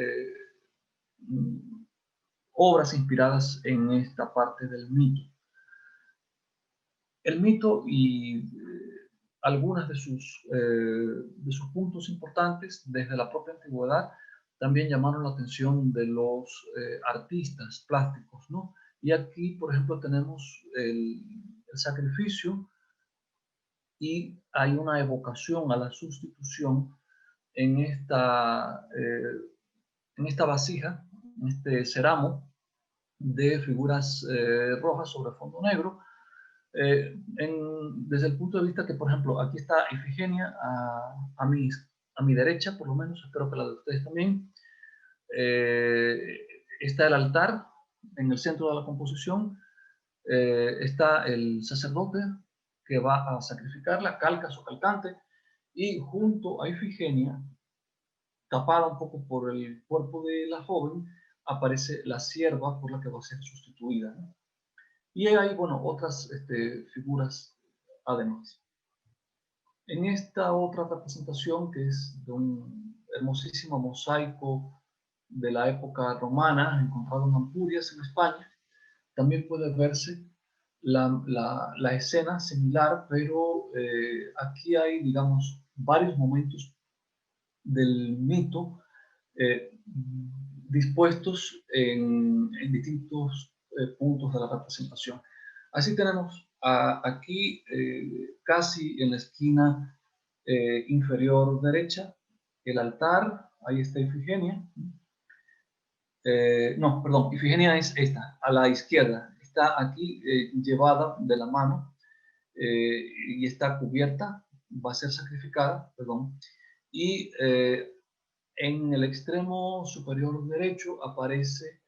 obras inspiradas en esta parte del mito. El mito y algunos de sus puntos importantes desde la propia antigüedad también llamaron la atención de los artistas plásticos, ¿no? Y aquí, por ejemplo, tenemos el sacrificio y hay una evocación a la sustitución en esta vasija este ceramo de figuras rojas sobre fondo negro. Desde el punto de vista que, por ejemplo, aquí está Ifigenia a mi derecha, por lo menos, espero que la de ustedes también. Está el altar en el centro de la composición. Está el sacerdote que va a sacrificarla, calcas o calcante, y junto a Ifigenia, tapada un poco por el cuerpo de la joven, aparece la sierva por la que va a ser sustituida, ¿no? Y hay, bueno, otras figuras además. En esta otra representación, que es de un hermosísimo mosaico de la época romana, encontrado en Ampurias, en España, también puede verse la escena similar, pero aquí hay, digamos, varios momentos del mito dispuestos en distintos puntos de la representación. Así tenemos aquí, casi en la esquina inferior derecha, el altar, ahí está Ifigenia. No, perdón, Ifigenia es esta, a la izquierda. Está aquí llevada de la mano y está cubierta, va a ser sacrificada, perdón. Y en el extremo superior derecho aparece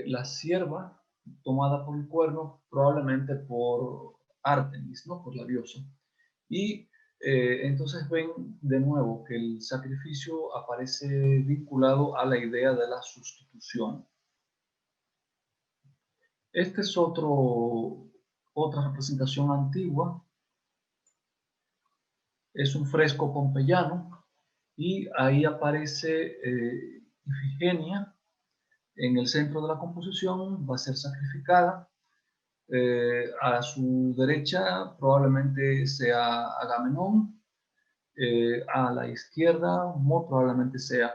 la sierva tomada por el cuerno, probablemente por Artemis, ¿no? Por la diosa. Y entonces ven de nuevo que el sacrificio aparece vinculado a la idea de la sustitución. Este es otra representación antigua. Es un fresco pompeyano y ahí aparece Ifigenia en el centro de la composición, va a ser sacrificada. A su derecha probablemente sea Agamenón, a la izquierda muy probablemente sea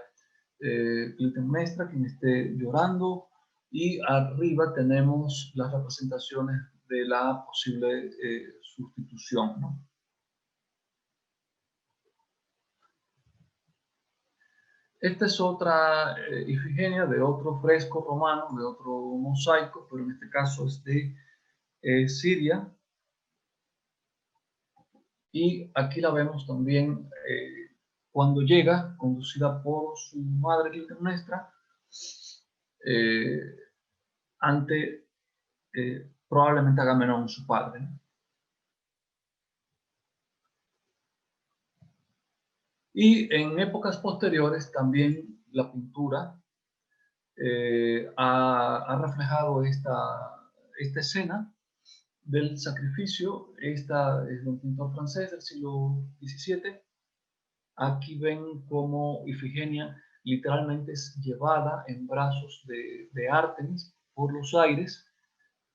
Clitemnestra quien esté llorando, y arriba tenemos las representaciones de la posible sustitución, ¿no? Esta es otra Ifigenia de otro fresco romano, de otro mosaico, pero en este caso es de Siria. Y aquí la vemos también cuando llega, conducida por su madre Clitemnestra, ante probablemente Agamenón, su padre, ¿no? Y en épocas posteriores también la pintura ha reflejado esta escena del sacrificio. Esta es de un pintor francés del siglo XVII. Aquí ven cómo Ifigenia literalmente es llevada en brazos de Artemis por los aires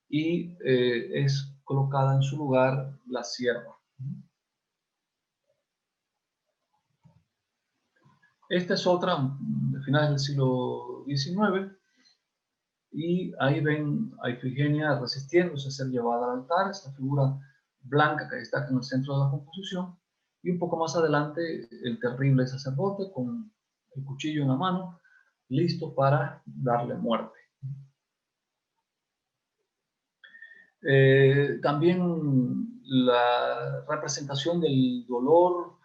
y es colocada en su lugar la sierva. Esta es otra de finales del siglo XIX y ahí ven a Ifigenia resistiéndose a ser llevada al altar, esta figura blanca que destaca en el centro de la composición, y un poco más adelante el terrible sacerdote con el cuchillo en la mano, listo para darle muerte. También la representación del dolor,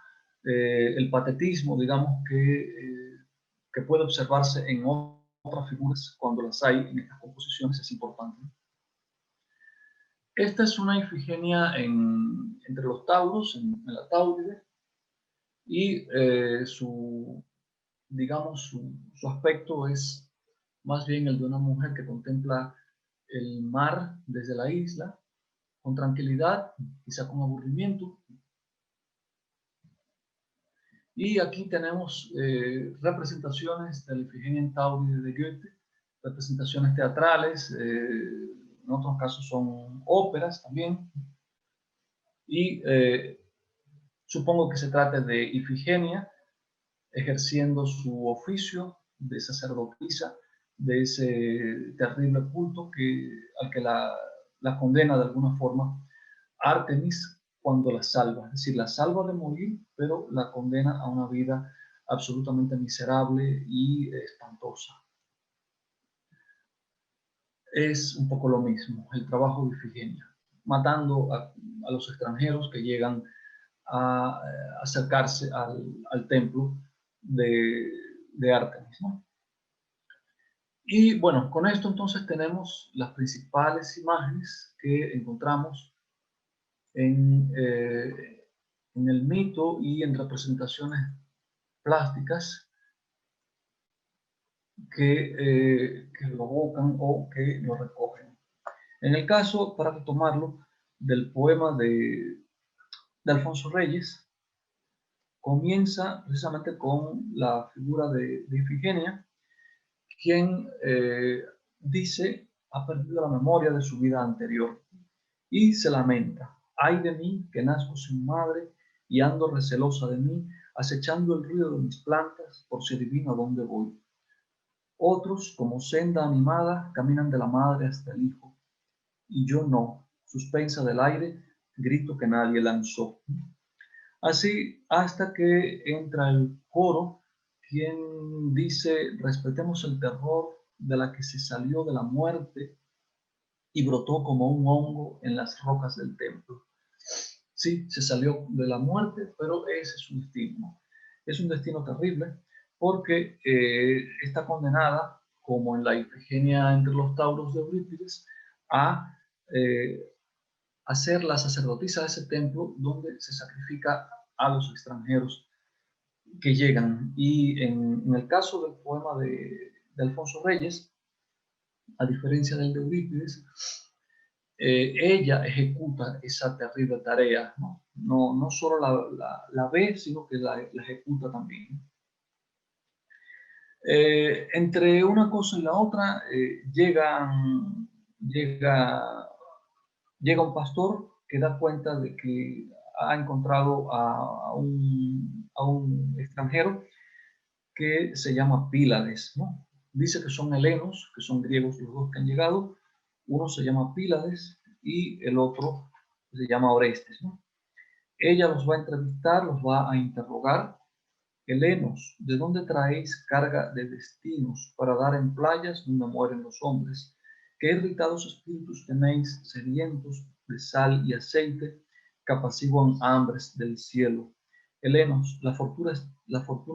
el patetismo, digamos, que puede observarse en otras figuras cuando las hay en estas composiciones es importante. Esta es una Ifigenia entre los tauros, en la Tauride, y digamos, su aspecto es más bien el de una mujer que contempla el mar desde la isla, con tranquilidad, quizá con aburrimiento. Y aquí tenemos representaciones de la Ifigenia en Tauride de Goethe, representaciones teatrales, en otros casos son óperas también. Y supongo que se trata de Ifigenia ejerciendo su oficio de sacerdotisa de ese terrible culto al que la condena de alguna forma Artemis cuando la salva. Es decir, la salva de morir, pero la condena a una vida absolutamente miserable y espantosa. es un poco lo mismo, el trabajo de Ifigenia, matando a los extranjeros que llegan a acercarse al templo de Artemis, ¿no? Y bueno, con esto entonces tenemos las principales imágenes que encontramos en el mito y en representaciones plásticas que lo evocan o que lo recogen. En el caso, para retomarlo, del poema de Alfonso Reyes, comienza precisamente con la figura de Ifigenia, quien dice ha perdido la memoria de su vida anterior y se lamenta. Ay de mí, que nazco sin madre y ando recelosa de mí, acechando el ruido de mis plantas por si adivino a dónde voy. Otros, como senda animada, caminan de la madre hasta el hijo, y yo no, suspensa del aire, grito que nadie lanzó. Así hasta que entra el coro, quien dice, respetemos el terror de la que se salió de la muerte y brotó como un hongo en las rocas del templo. Sí, se salió de la muerte, pero ese es su destino. Es un destino terrible porque está condenada, como en la Ifigenia entre los Tauros de Eurípides, a ser la sacerdotisa de ese templo donde se sacrifica a los extranjeros que llegan. Y en el caso del poema de Alfonso Reyes, a diferencia del de Eurípides, ella ejecuta esa terrible tarea, ¿no? No solo la ve, sino que la ejecuta también. Entre una cosa y la otra llega un pastor que da cuenta de que ha encontrado a un extranjero que se llama Pílades, ¿no? Dice que son helenos, que son griegos los dos que han llegado. Uno se llama Pílades y el otro se llama Orestes, ¿no? Ella los va a entrevistar, los va a interrogar. Helenos, ¿de dónde traéis carga de destinos para dar en playas donde mueren los hombres? ¿Qué irritados espíritus tenéis, sedientos de sal y aceite, que apaciguan hambres del cielo? Helenos, la fortuna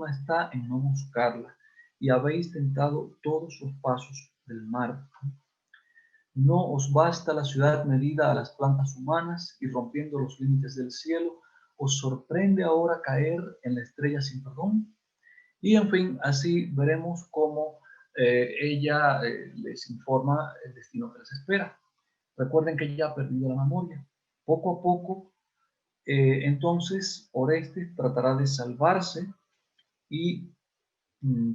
está en no buscarla, y habéis tentado todos los pasos del mar. ¿No os basta la ciudad medida a las plantas humanas y rompiendo los límites del cielo, os sorprende ahora caer en la estrella sin perdón? Y en fin, así veremos cómo ella les informa el destino que les espera. Recuerden que ella ha perdido la memoria. Poco a poco, entonces, Orestes tratará de salvarse y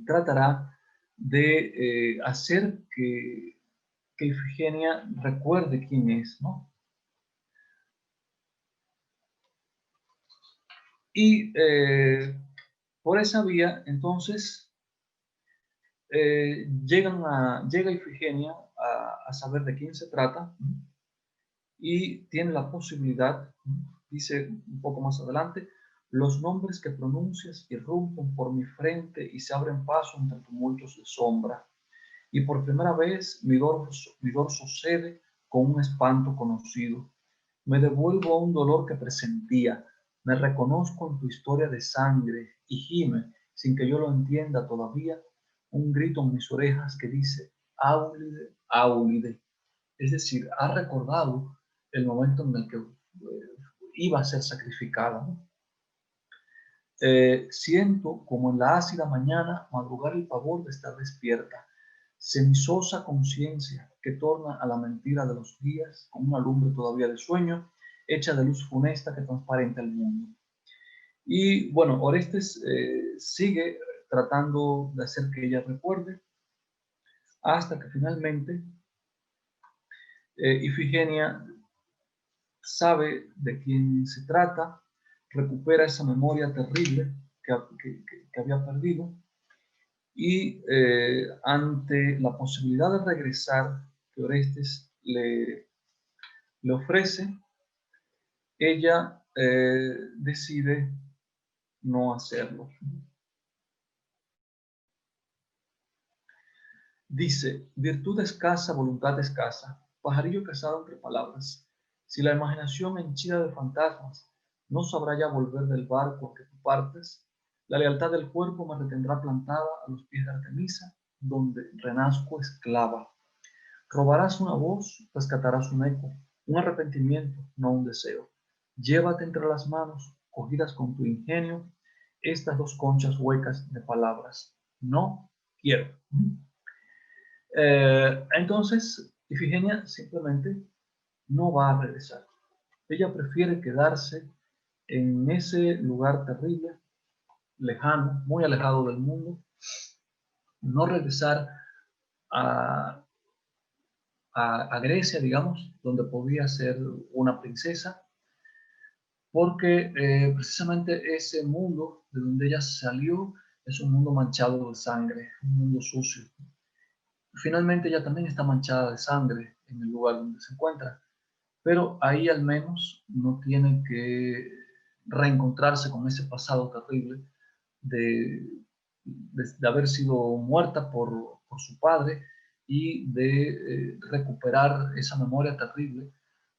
tratará de hacer que Ifigenia recuerde quién es, ¿no? Y por esa vía, entonces, llega Ifigenia a saber de quién se trata y tiene la posibilidad, dice un poco más adelante, los nombres que pronuncias irrumpen por mi frente y se abren paso entre tumultos de sombra. Y por primera vez mi dorso cede con un espanto conocido. Me devuelvo a un dolor que presentía. Me reconozco en tu historia de sangre y gime, sin que yo lo entienda todavía, un grito en mis orejas que dice, Aulide, Aulide. Es decir, ha recordado el momento en el que iba a ser sacrificada, ¿no? Siento como en la ácida mañana madrugar el pavor de estar despierta, semisosa conciencia que torna a la mentira de los días con una lumbre todavía de sueño, hecha de luz funesta que transparenta el mundo. Y bueno, Orestes sigue tratando de hacer que ella recuerde, hasta que finalmente Ifigenia sabe de quién se trata, recupera esa memoria terrible que había perdido y ante la posibilidad de regresar que Orestes le ofrece, ella decide no hacerlo. Dice, virtud escasa, voluntad escasa, pajarillo casado entre palabras. Si la imaginación henchida de fantasmas no sabrá ya volver del barco a que tú partes, la lealtad del cuerpo me retendrá plantada a los pies de Artemisa, donde renazco esclava. Robarás una voz, rescatarás un eco, un arrepentimiento, no un deseo. Llévate entre las manos, cogidas con tu ingenio, estas dos conchas huecas de palabras. No quiero. Entonces, Ifigenia simplemente no va a regresar. Ella prefiere quedarse en ese lugar terrible, lejano, muy alejado del mundo, no regresar a, a Grecia, digamos, donde podía ser una princesa, porque precisamente ese mundo de donde ella salió es un mundo manchado de sangre, un mundo sucio. Finalmente ella también está manchada de sangre en el lugar donde se encuentra, pero ahí al menos no tiene que reencontrarse con ese pasado terrible de, de haber sido muerta por su padre y de recuperar esa memoria terrible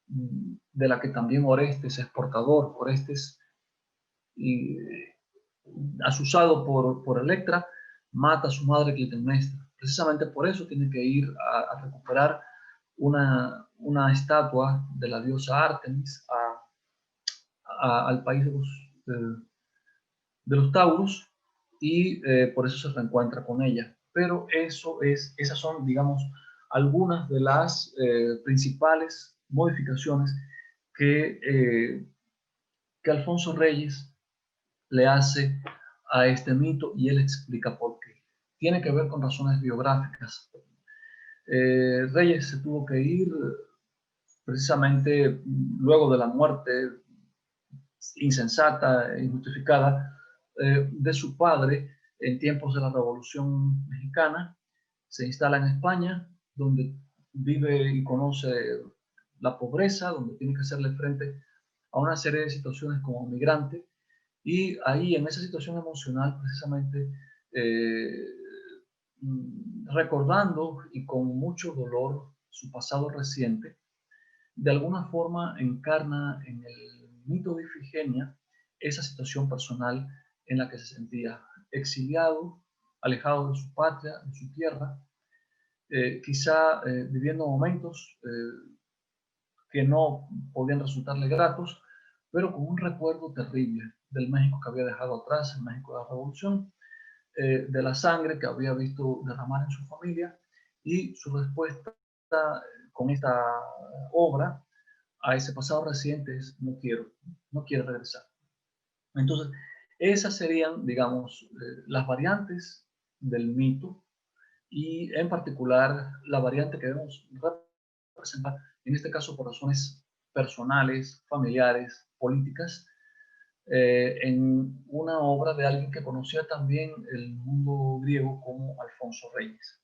de la que también Orestes es portador. Orestes, y, asusado por Electra, mata a su madre Clitemnestra. Precisamente por eso tiene que ir a recuperar una estatua de la diosa Artemis al país de los Tauros, y por eso se reencuentra con ella. Pero esas son, digamos, algunas de las principales modificaciones que Alfonso Reyes le hace a este mito, y él explica por qué. Tiene que ver con razones biográficas. Reyes se tuvo que ir precisamente luego de la muerte insensata e injustificada de su padre en tiempos de la Revolución Mexicana. Se instala en España, donde vive y conoce la pobreza, donde tiene que hacerle frente a una serie de situaciones como migrante, y ahí en esa situación emocional precisamente recordando y con mucho dolor su pasado reciente, de alguna forma encarna en el mito de Ifigenia esa situación personal en la que se sentía exiliado, alejado de su patria, de su tierra, quizá viviendo momentos que no podían resultarle gratos, pero con un recuerdo terrible del México que había dejado atrás, el México de la Revolución, de la sangre que había visto derramar en su familia, y su respuesta con esta obra a ese pasado reciente es no quiero regresar. Entonces, esas serían, digamos, las variantes del mito, y en particular la variante que debemos representar, en este caso por razones personales, familiares, políticas, en una obra de alguien que conocía también el mundo griego como Alfonso Reyes.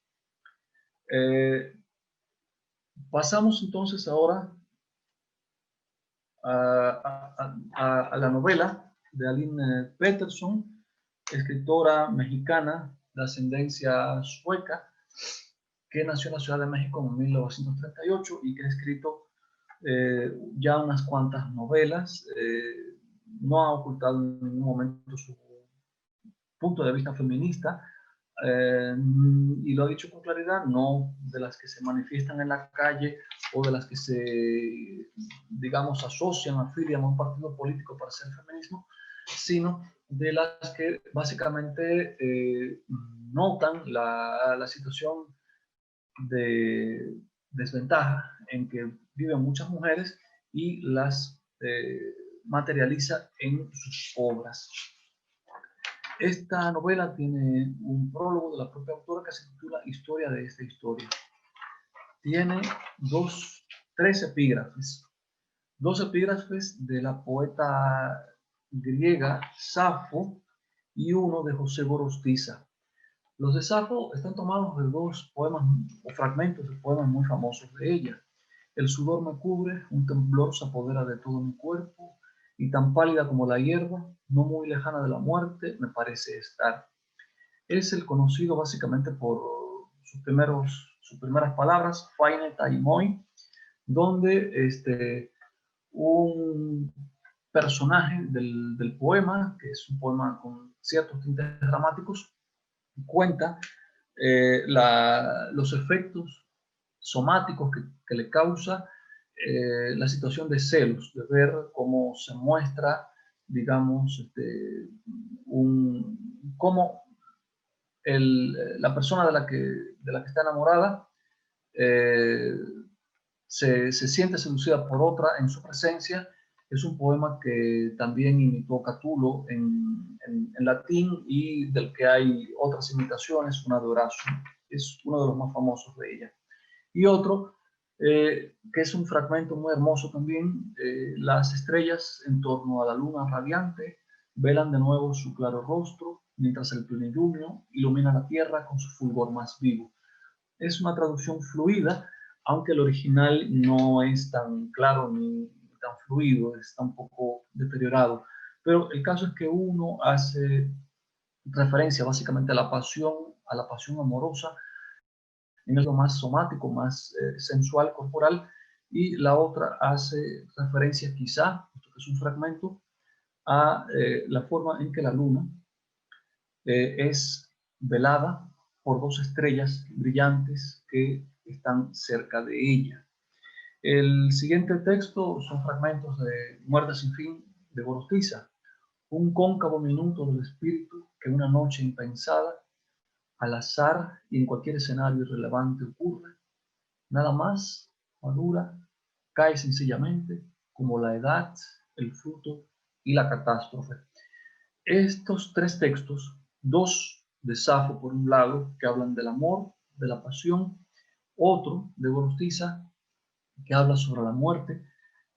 Pasamos entonces ahora a la novela de Aline Peterson, escritora mexicana de ascendencia sueca, que nació en la Ciudad de México en 1938 y que ha escrito ya unas cuantas novelas. No ha ocultado en ningún momento su punto de vista feminista, y lo ha dicho con claridad, no de las que se manifiestan en la calle o de las que se, digamos, asocian, afilian a un partido político para hacer feminismo, sino de las que básicamente notan la situación de desventaja en que viven muchas mujeres y las materializa en sus obras. Esta novela tiene un prólogo de la propia autora que se titula Historia de esta historia. Tiene tres epígrafes. Dos epígrafes de la poeta griega Safo y uno de José Gorostiza. Los de Safo están tomados de dos poemas o fragmentos de poemas muy famosos de ella. El sudor me cubre, un temblor se apodera de todo mi cuerpo, y tan pálida como la hierba, no muy lejana de la muerte, me parece estar. Es el conocido básicamente por sus primeras palabras, Faine Tai Moi, donde un personaje del poema, que es un poema con ciertos tintes dramáticos, cuenta los efectos somáticos que le causa la situación de celos, de ver cómo se muestra, digamos, cómo la persona de la que está enamorada se siente seducida por otra en su presencia. Es un poema que también imitó Catulo en latín y del que hay otras imitaciones, una de Horacio, es uno de los más famosos de ella. Y otro, que es un fragmento muy hermoso también, las estrellas en torno a la luna radiante velan de nuevo su claro rostro, mientras el plenilunio ilumina la tierra con su fulgor más vivo. Es una traducción fluida, aunque el original no es tan claro ni tan fluido, está un poco deteriorado. Pero el caso es que uno hace referencia básicamente a la pasión amorosa, en algo más somático, más sensual, corporal, y la otra hace referencia quizá, esto que es un fragmento, a la forma en que la luna es velada por dos estrellas brillantes que están cerca de ella. El siguiente texto son fragmentos de Muerte sin fin de Gorostiza, un cóncavo minuto del espíritu que una noche impensada, al azar y en cualquier escenario irrelevante ocurre, nada más madura, cae sencillamente como la edad, el fruto y la catástrofe. Estos tres textos, dos de Safo por un lado, que hablan del amor, de la pasión, otro de Gorostiza, que habla sobre la muerte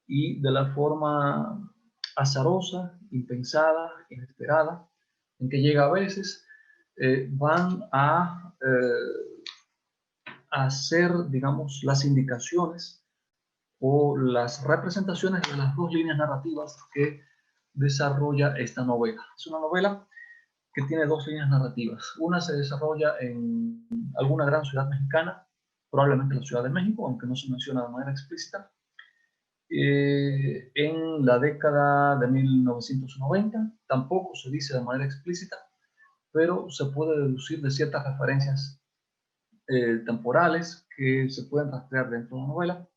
y de la forma azarosa, impensada, inesperada, en que llega a veces, van a hacer, digamos, las indicaciones o las representaciones de las dos líneas narrativas que desarrolla esta novela. Es una novela que tiene dos líneas narrativas. Una se desarrolla en alguna gran ciudad mexicana, probablemente la Ciudad de México, aunque no se menciona de manera explícita, en la década de 1990. Tampoco se dice de manera explícita, pero se puede deducir de ciertas referencias temporales que se pueden rastrear dentro de la novela.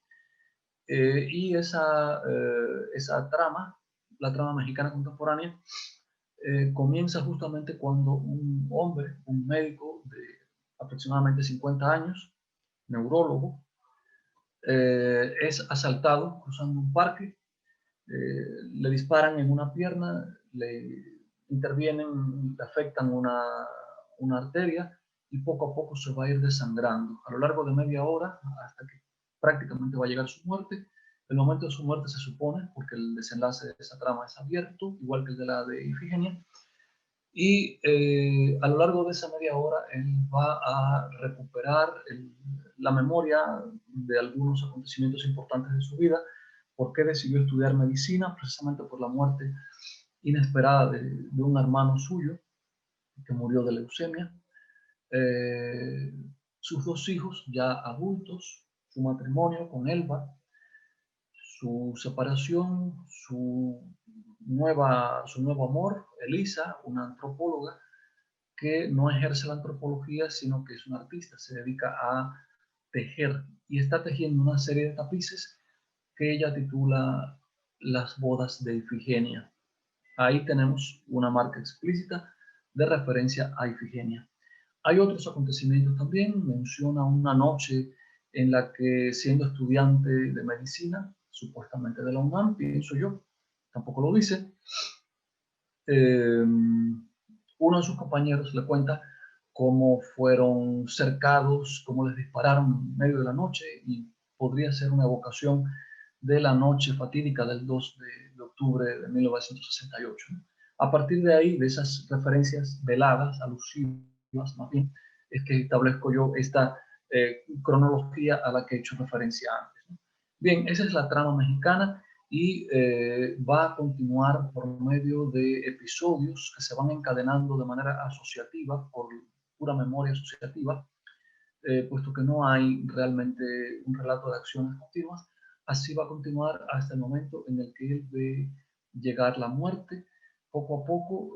Y esa trama, la trama mexicana contemporánea, comienza justamente cuando un hombre, un médico de aproximadamente 50 años, neurólogo, es asaltado cruzando un parque, le disparan en una pierna, le intervienen, le afectan una arteria y poco a poco se va a ir desangrando. A lo largo de media hora, hasta que prácticamente va a llegar su muerte. El momento de su muerte se supone, porque el desenlace de esa trama es abierto, igual que el de la de Ifigenia, y a lo largo de esa media hora él va a recuperar la memoria de algunos acontecimientos importantes de su vida, por qué decidió estudiar medicina, precisamente por la muerte inesperada de un hermano suyo que murió de leucemia, sus dos hijos ya adultos, su matrimonio con Elba, su separación, su nuevo amor, Elisa, una antropóloga que no ejerce la antropología, sino que es una artista, se dedica a tejer y está tejiendo una serie de tapices que ella titula Las bodas de Ifigenia. Ahí tenemos una marca explícita de referencia a Ifigenia. Hay otros acontecimientos también, menciona una noche en la que, siendo estudiante de medicina, supuestamente de la UNAM, pienso yo, tampoco lo dice, uno de sus compañeros le cuenta cómo fueron cercados, cómo les dispararon en medio de la noche, y podría ser una evocación de la noche fatídica del 2 de octubre de 1968. A partir de ahí, de esas referencias veladas, alusivas más bien, es que establezco yo esta cronología a la que he hecho referencia antes. Bien, esa es la trama mexicana y va a continuar por medio de episodios que se van encadenando de manera asociativa, por pura memoria asociativa, puesto que no hay realmente un relato de acciones continuas. Así va a continuar hasta el momento en el que él ve llegar la muerte. Poco a poco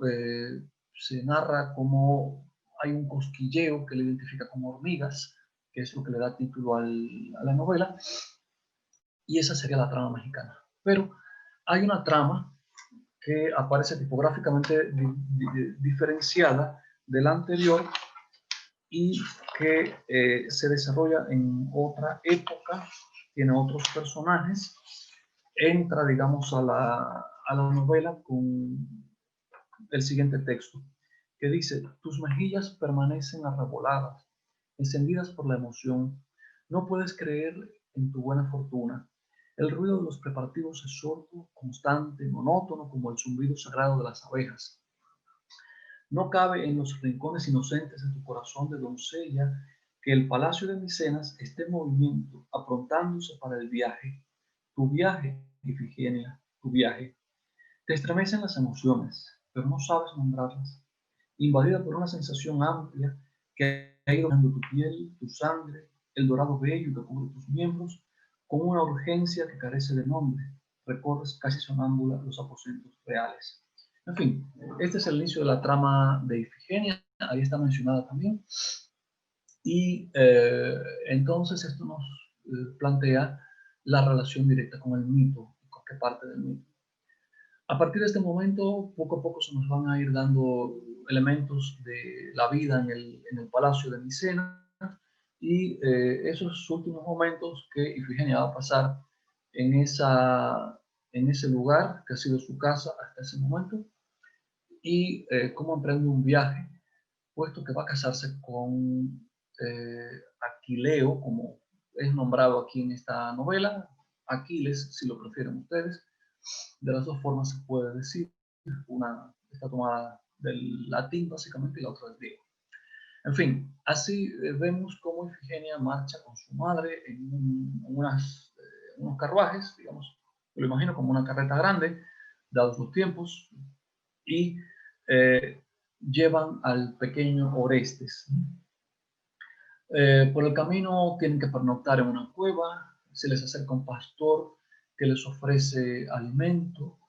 se narra cómo hay un cosquilleo que le identifica como hormigas, que es lo que le da título a la novela, y esa sería la trama mexicana. Pero hay una trama que aparece tipográficamente diferenciada de la anterior y que se desarrolla en otra época, tiene otros personajes, entra, digamos, a la novela con el siguiente texto, que dice: tus mejillas permanecen arreboladas, encendidas por la emoción. No puedes creer en tu buena fortuna. El ruido de los preparativos es sordo, constante, monótono, como el zumbido sagrado de las abejas. No cabe en los rincones inocentes de tu corazón de doncella que el palacio de Micenas esté en movimiento, aprontándose para el viaje. Tu viaje, Ifigenia, tu viaje. Te estremecen las emociones, pero no sabes nombrarlas. Invadida por una sensación amplia que ha ido ganando tu piel, tu sangre, el dorado vello que cubre tus miembros, con una urgencia que carece de nombre, recorres casi sonámbula los aposentos reales. En fin, este es el inicio de la trama de Ifigenia, ahí está mencionada también. Y entonces esto nos plantea la relación directa con el mito, con qué parte del mito. A partir de este momento, poco a poco se nos van a ir dando elementos de la vida en el palacio de Micenas y esos últimos momentos que Ifigenia va a pasar en, en ese lugar que ha sido su casa hasta ese momento y cómo emprende un viaje, puesto que va a casarse con Aquileo, como es nombrado aquí en esta novela, Aquiles, si lo prefieren ustedes. De las dos formas se puede decir. Una está tomada del latín básicamente y la otra del griego. En fin, así vemos cómo Ifigenia marcha con su madre en unos carruajes, digamos, lo imagino como una carreta grande, dados los tiempos, y llevan al pequeño Orestes. Por el camino tienen que pernoctar en una cueva, se les acerca un pastor que les ofrece alimento,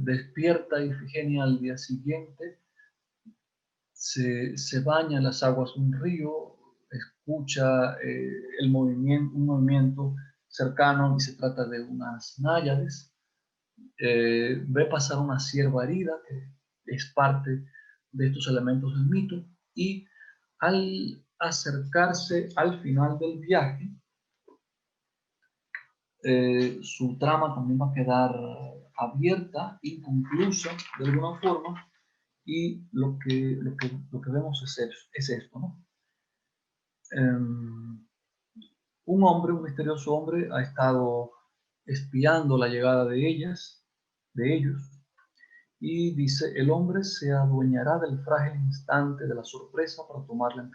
despierta Ifigenia al día siguiente, se baña en las aguas de un río, escucha un movimiento cercano y se trata de unas náyades, ve pasar una cierva herida que es parte de estos elementos del mito y al acercarse al final del viaje, su trama también va a quedar abierta, inconclusa de alguna forma, y lo que vemos es esto, ¿no? Un misterioso hombre, ha estado espiando la llegada de ellos, y dice: el hombre se adueñará del frágil instante de la sorpresa para tomarla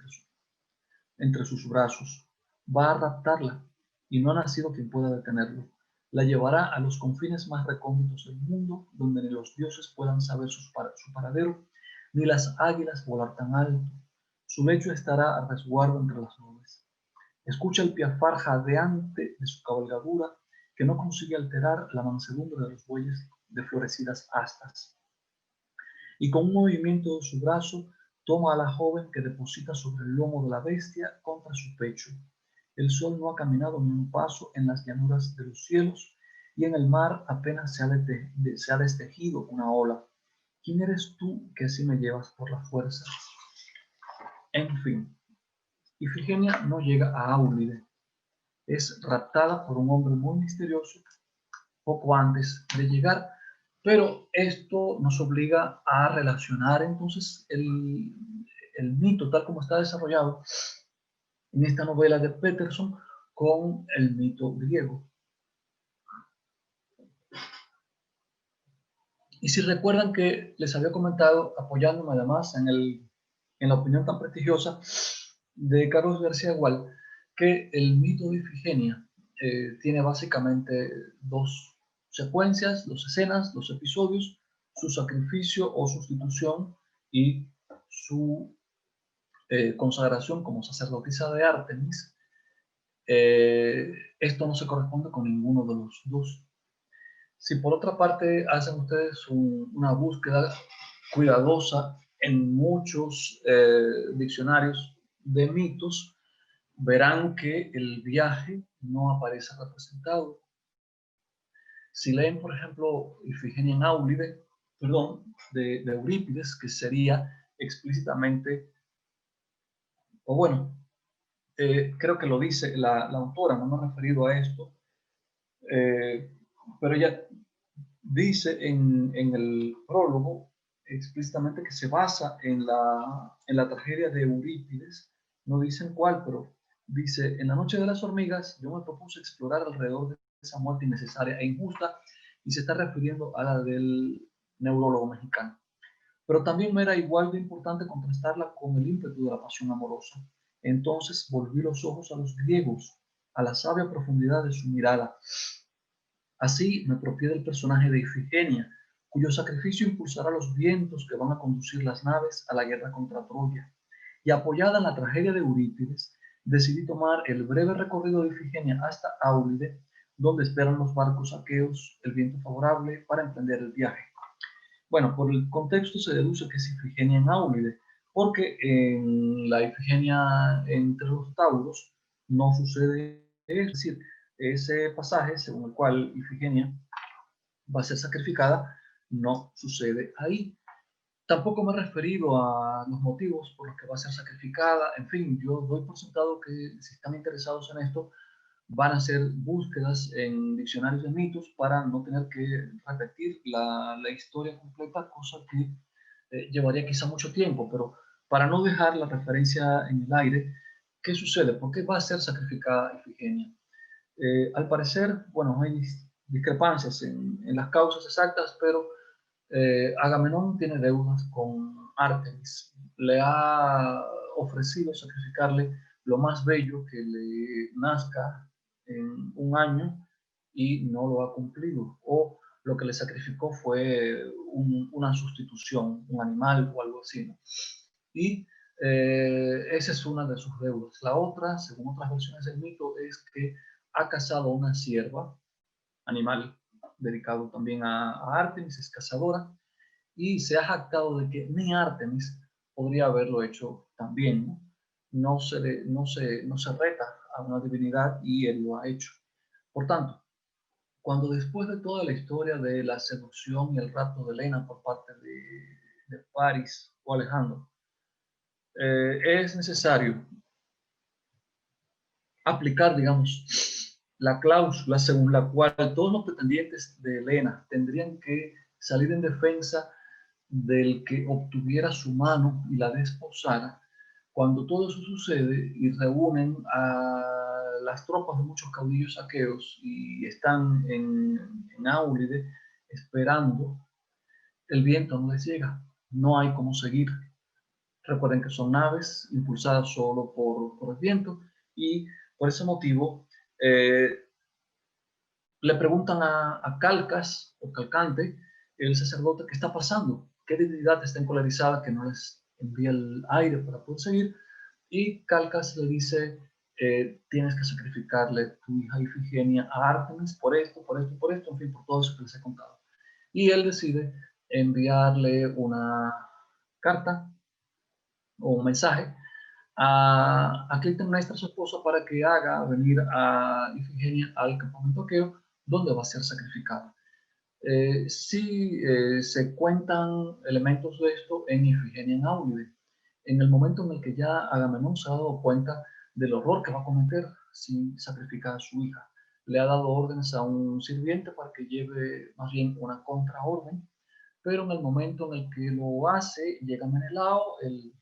entre sus brazos. Va a raptarla, y no ha nacido quien pueda detenerlo. La llevará a los confines más recónditos del mundo, donde ni los dioses puedan saber su paradero, ni las águilas volar tan alto. Su lecho estará a resguardo entre las nubes. Escucha el piafar jadeante de su cabalgadura, que no consigue alterar la mansedumbre de los bueyes de florecidas astas. Y con un movimiento de su brazo toma a la joven que deposita sobre el lomo de la bestia contra su pecho. El sol no ha caminado ni un paso en las llanuras de los cielos, y en el mar apenas se ha destejido una ola. ¿Quién eres tú que así me llevas por la fuerza? En fin, Ifigenia no llega a Áulide. Es raptada por un hombre muy misterioso poco antes de llegar, pero esto nos obliga a relacionar entonces el mito tal como está desarrollado en esta novela de Peterson con el mito griego. Y si recuerdan que les había comentado, apoyándome además en la opinión tan prestigiosa de Carlos García Gual, que el mito de Ifigenia tiene básicamente dos secuencias, dos escenas, dos episodios: su sacrificio o sustitución y su consagración como sacerdotisa de Artemis, esto no se corresponde con ninguno de los dos. Si por otra parte hacen ustedes una búsqueda cuidadosa en muchos diccionarios de mitos, verán que el viaje no aparece representado. Si leen, por ejemplo, Ifigenia en Áulide, perdón, de Eurípides, que sería explícitamente, o bueno, creo que lo dice la autora, no me he referido a esto, pero ella dice en el prólogo explícitamente que se basa en la tragedia de Eurípides, no dicen cuál, pero dice, en la noche de las hormigas yo me propuse explorar alrededor de esa muerte innecesaria e injusta, y se está refiriendo a la del neurólogo mexicano. Pero también me era igual de importante contrastarla con el ímpetu de la pasión amorosa. Entonces volví los ojos a los griegos, a la sabia profundidad de su mirada. Así me apropié del personaje de Ifigenia, cuyo sacrificio impulsará los vientos que van a conducir las naves a la guerra contra Troya. Y apoyada en la tragedia de Eurípides, decidí tomar el breve recorrido de Ifigenia hasta Áulide, donde esperan los barcos aqueos, el viento favorable para emprender el viaje. Bueno, por el contexto se deduce que es Ifigenia en Áulide, porque en la Ifigenia entre los Tauros no sucede eso, es decir, ese pasaje según el cual Ifigenia va a ser sacrificada no sucede ahí. Tampoco me he referido a los motivos por los que va a ser sacrificada. En fin, yo doy por sentado que si están interesados en esto, van a hacer búsquedas en diccionarios de mitos para no tener que repetir la historia completa, cosa que llevaría quizá mucho tiempo, pero para no dejar la referencia en el aire, ¿qué sucede? ¿Por qué va a ser sacrificada Ifigenia? Al parecer, bueno, hay discrepancias en las causas exactas, pero Agamenón tiene deudas con Artemis. Le ha ofrecido sacrificarle lo más bello que le nazca en un año y no lo ha cumplido. O lo que le sacrificó fue una sustitución, un animal o algo así, ¿no? Y esa es una de sus deudas. La otra, según otras versiones del mito, es que ha cazado una cierva, animal dedicado también a Artemis, es cazadora, y se ha jactado de que ni Artemis podría haberlo hecho también, ¿no? No se reta a una divinidad y él lo ha hecho. Por tanto, cuando después de toda la historia de la seducción y el rapto de Helena por parte de Paris o Alejandro, es necesario aplicar, digamos, la cláusula según la cual todos los pretendientes de Helena tendrían que salir en defensa del que obtuviera su mano y la desposara. Cuando todo eso sucede y reúnen a las tropas de muchos caudillos aqueos y están en Áulide esperando, el viento no les llega, no hay cómo seguir. Recuerden que son naves impulsadas solo por el viento y por ese motivo le preguntan a Calcas o Calcante, el sacerdote, qué está pasando, qué divinidad está encolarizada que no les envía el aire para poder seguir, y Calcas le dice, tienes que sacrificarle tu hija Ifigenia a Artemis por esto, por esto, por esto, en fin, por todo eso que les he contado. Y él decide enviarle una carta o un mensaje a Clitemnestra, su esposa, para que haga venir a Ifigenia al campamento aqueo, donde va a ser sacrificada. Sí se cuentan elementos de esto en Ifigenia en Áulide. En el momento en el que ya Agamenón se ha dado cuenta del horror que va a cometer si sacrifica a su hija, le ha dado órdenes a un sirviente para que lleve más bien una contraorden, pero en el momento en el que lo hace, llega Menelao, el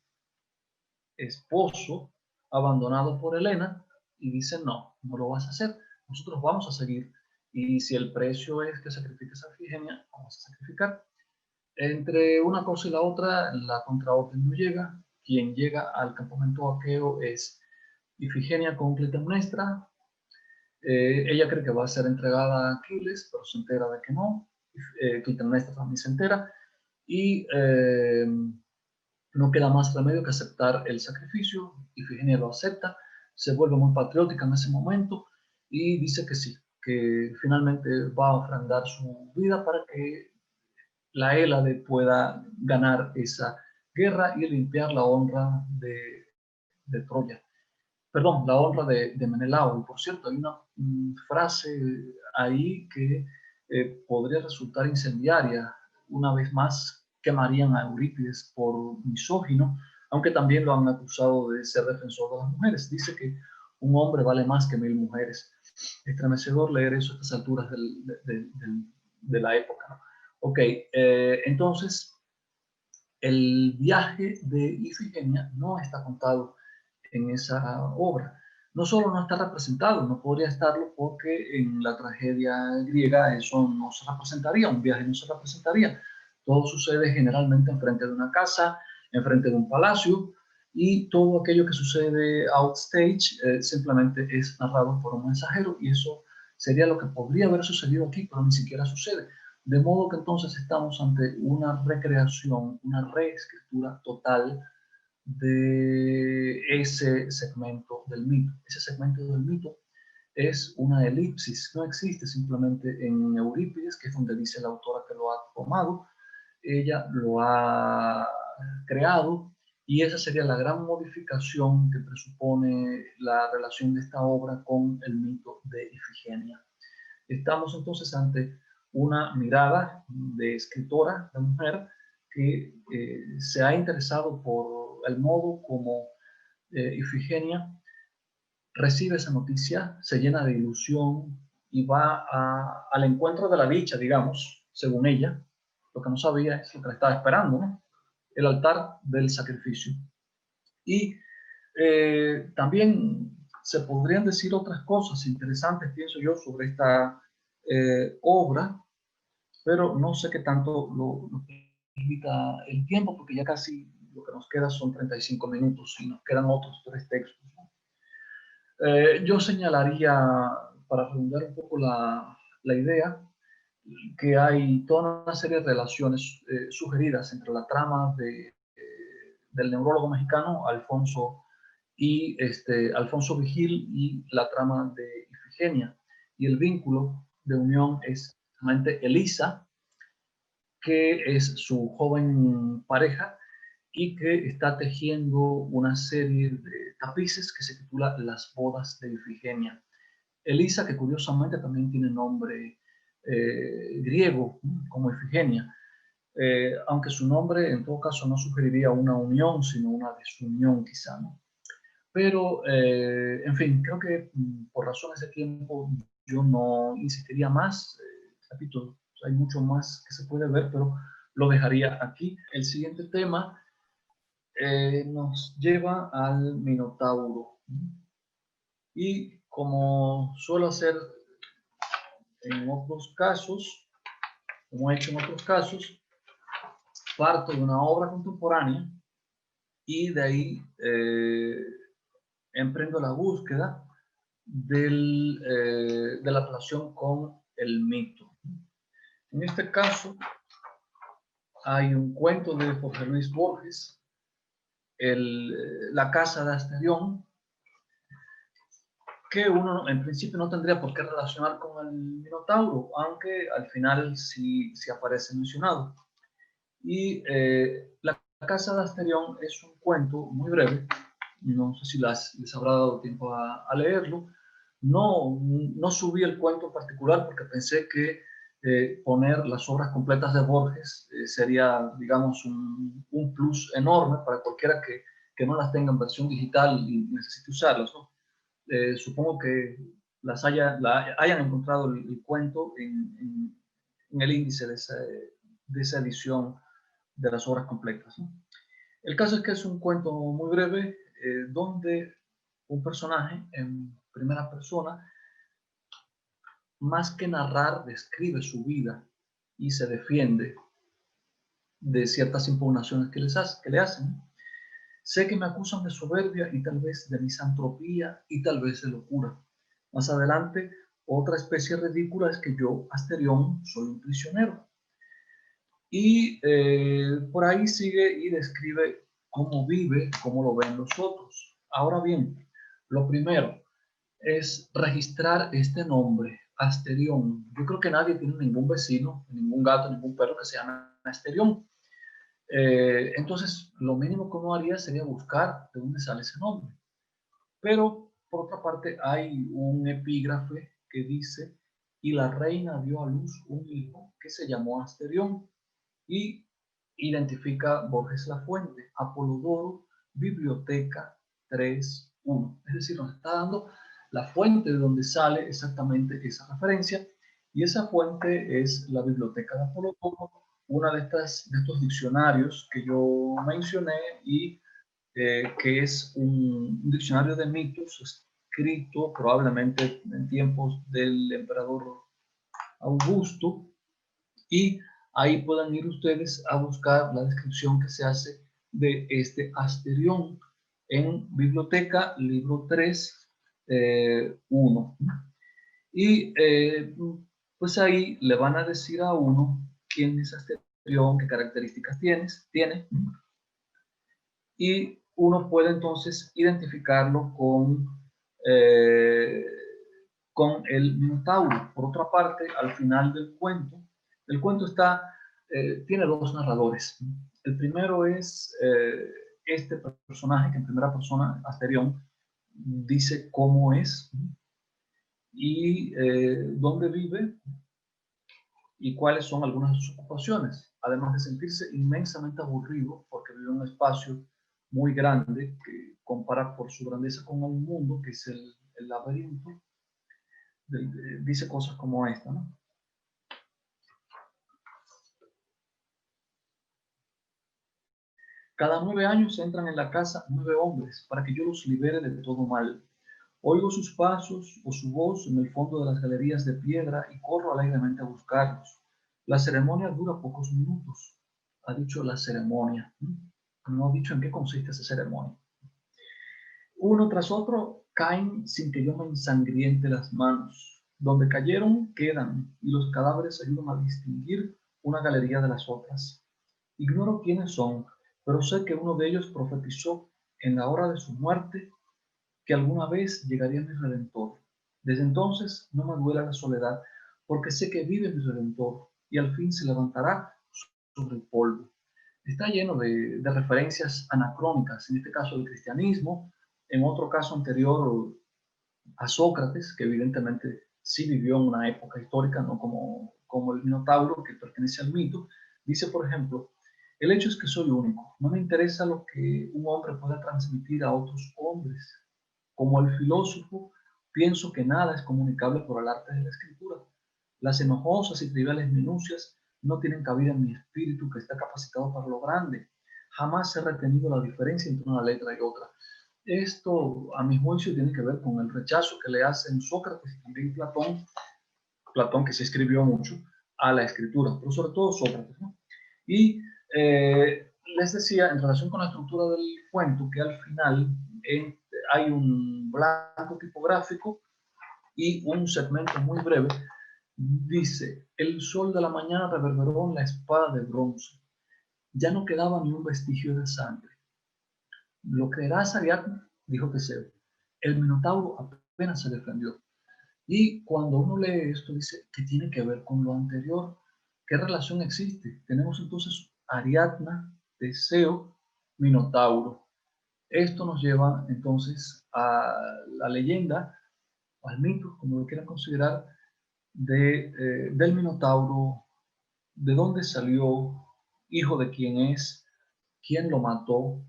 esposo, abandonado por Helena, y dice, no, no lo vas a hacer, nosotros vamos a seguir, y si el precio es que sacrifiques a Ifigenia, vamos a sacrificar. Entre una cosa y la otra, la contraorden no llega. Quien llega al campamento aqueo es Ifigenia con Clitemnestra. Ella cree que va a ser entregada a Aquiles, pero se entera de que no. Clitemnestra también se entera. Y No queda más remedio que aceptar el sacrificio. Ifigenia lo acepta, se vuelve muy patriótica en ese momento y dice que sí, que finalmente va a ofrendar su vida para que la Hélade pueda ganar esa guerra y limpiar la honra de Troya. Perdón, la honra de Menelao. Y por cierto, hay una frase ahí que podría resultar incendiaria. Una vez más, quemarían a Eurípides por misógino, aunque también lo han acusado de ser defensor de las mujeres. Dice que un hombre vale más que 1000 mujeres. Estremecedor leer eso a estas alturas de la época, ¿no? Ok, entonces el viaje de Ifigenia no está contado en esa obra. No solo no está representado, no podría estarlo porque en la tragedia griega eso no se representaría, un viaje no se representaría. Todo sucede generalmente enfrente de una casa, enfrente de un palacio, y todo aquello que sucede outstage simplemente es narrado por un mensajero, y eso sería lo que podría haber sucedido aquí, pero ni siquiera sucede. De modo que entonces estamos ante una recreación, una reescritura total de ese segmento del mito. Ese segmento del mito es una elipsis, no existe simplemente en Eurípides, que es donde dice la autora que lo ha tomado, ella lo ha creado, y esa sería la gran modificación que presupone la relación de esta obra con el mito de Ifigenia. Estamos entonces ante una mirada de escritora, de mujer, que se ha interesado por el modo como Ifigenia recibe esa noticia, se llena de ilusión y va al encuentro de la dicha, digamos, según ella. Lo que no sabía es lo que le estaba esperando, ¿no? El altar del sacrificio. Y también se podrían decir otras cosas interesantes, pienso yo, sobre esta obra, pero no sé qué tanto lo limita el tiempo, porque ya casi lo que nos queda son 35 minutos y nos quedan otros 3 textos, ¿no? Yo señalaría, para redundar un poco la idea, que hay toda una serie de relaciones sugeridas entre la trama del neurólogo mexicano Alfonso Alfonso Vigil y la trama de Ifigenia. Y el vínculo de unión es justamente Elisa, que es su joven pareja y que está tejiendo una serie de tapices que se titula Las bodas de Ifigenia. Elisa, que curiosamente también tiene nombre griego, como Ifigenia, aunque su nombre en todo caso no sugeriría una unión, sino una desunión quizá, ¿no? Pero, en fin, creo que por razones de tiempo yo no insistiría más. Repito, hay mucho más que se puede ver, pero lo dejaría aquí. El siguiente tema nos lleva al Minotauro. Y como suelo hacer en otros casos, como he hecho en otros casos, parto de una obra contemporánea y de ahí emprendo la búsqueda de la relación con el mito. En este caso, hay un cuento de Jorge Luis Borges, La casa de Asterión, que uno en principio no tendría por qué relacionar con el Minotauro, aunque al final sí aparece mencionado. Y La casa de Asterión es un cuento muy breve, no sé si les habrá dado tiempo a leerlo. No subí el cuento en particular porque pensé que poner las obras completas de Borges sería, digamos, un plus enorme para cualquiera que no las tenga en versión digital y necesite usarlas, ¿no? Supongo que hayan encontrado el cuento en el índice de esa edición de las obras completas, ¿no? El caso es que es un cuento muy breve donde un personaje en primera persona, más que narrar, describe su vida y se defiende de ciertas impugnaciones que le hacen. Sé que me acusan de soberbia y tal vez de misantropía y tal vez de locura. Más adelante, otra especie ridícula es que yo, Asterión, soy un prisionero. Y por ahí sigue y describe cómo vive, cómo lo ven los otros. Ahora bien, lo primero es registrar este nombre, Asterión. Yo creo que nadie tiene ningún vecino, ningún gato, ningún perro que se llame Asterión. Entonces, lo mínimo que uno haría sería buscar de dónde sale ese nombre. Pero, por otra parte, hay un epígrafe que dice, y la reina dio a luz un hijo que se llamó Asterión, y identifica Borges Lafuente, Apolodoro, Biblioteca 3.1. Es decir, nos está dando la fuente de donde sale exactamente esa referencia, y esa fuente es la Biblioteca de Apolodoro, una de estos diccionarios que yo mencioné, y que es un diccionario de mitos escrito probablemente en tiempos del emperador Augusto, y ahí pueden ir ustedes a buscar la descripción que se hace de este Asterión en Biblioteca, libro 3, 1. Y pues ahí le van a decir a uno quién es Asterión, qué características tiene, y uno puede entonces identificarlo con el Minotauro. Por otra parte, al final del cuento, el cuento tiene dos narradores. El primero es este personaje que en primera persona, Asterión, dice cómo es y dónde vive y cuáles son algunas de sus ocupaciones, además de sentirse inmensamente aburrido porque vive en un espacio muy grande que compara por su grandeza con un mundo que es el laberinto. Dice cosas como esta, ¿no? Cada 9 años entran en la casa 9 hombres para que yo los libere de todo mal. Oigo sus pasos o su voz en el fondo de las galerías de piedra y corro alegremente a buscarlos. La ceremonia dura pocos minutos. Ha dicho la ceremonia. No ha dicho en qué consiste esa ceremonia. Uno tras otro caen sin que yo me ensangriente las manos. Donde cayeron quedan y los cadáveres ayudan a distinguir una galería de las otras. Ignoro quiénes son, pero sé que uno de ellos profetizó en la hora de su muerte que alguna vez llegaría mi Redentor. Desde entonces no me duele la soledad, porque sé que vive mi Redentor y al fin se levantará sobre el polvo. Está lleno de referencias anacrónicas, en este caso del cristianismo, en otro caso anterior a Sócrates, que evidentemente sí vivió en una época histórica, no como el Minotauro, que pertenece al mito. Dice, por ejemplo, el hecho es que soy único, no me interesa lo que un hombre pueda transmitir a otros hombres. Como el filósofo, pienso que nada es comunicable por el arte de la escritura. Las enojosas y triviales minucias no tienen cabida en mi espíritu que está capacitado para lo grande. Jamás he retenido la diferencia entre una letra y otra. Esto, a mi juicio, tiene que ver con el rechazo que le hacen Sócrates y también Platón que se escribió mucho, a la escritura, pero sobre todo Sócrates, ¿no? Y les decía, en relación con la estructura del cuento, que al final hay un blanco tipográfico y un segmento muy breve. Dice, el sol de la mañana reverberó en la espada de bronce. Ya no quedaba ni un vestigio de sangre. ¿Lo creerás, Ariadne? Dijo Teseo. El Minotauro apenas se defendió. Y cuando uno lee esto, dice, ¿qué tiene que ver con lo anterior? ¿Qué relación existe? Tenemos entonces Ariadna, Teseo, Minotauro. Esto nos lleva entonces a la leyenda, al mito, como lo quieran considerar, del Minotauro, de dónde salió, hijo de quién es, quién lo mató,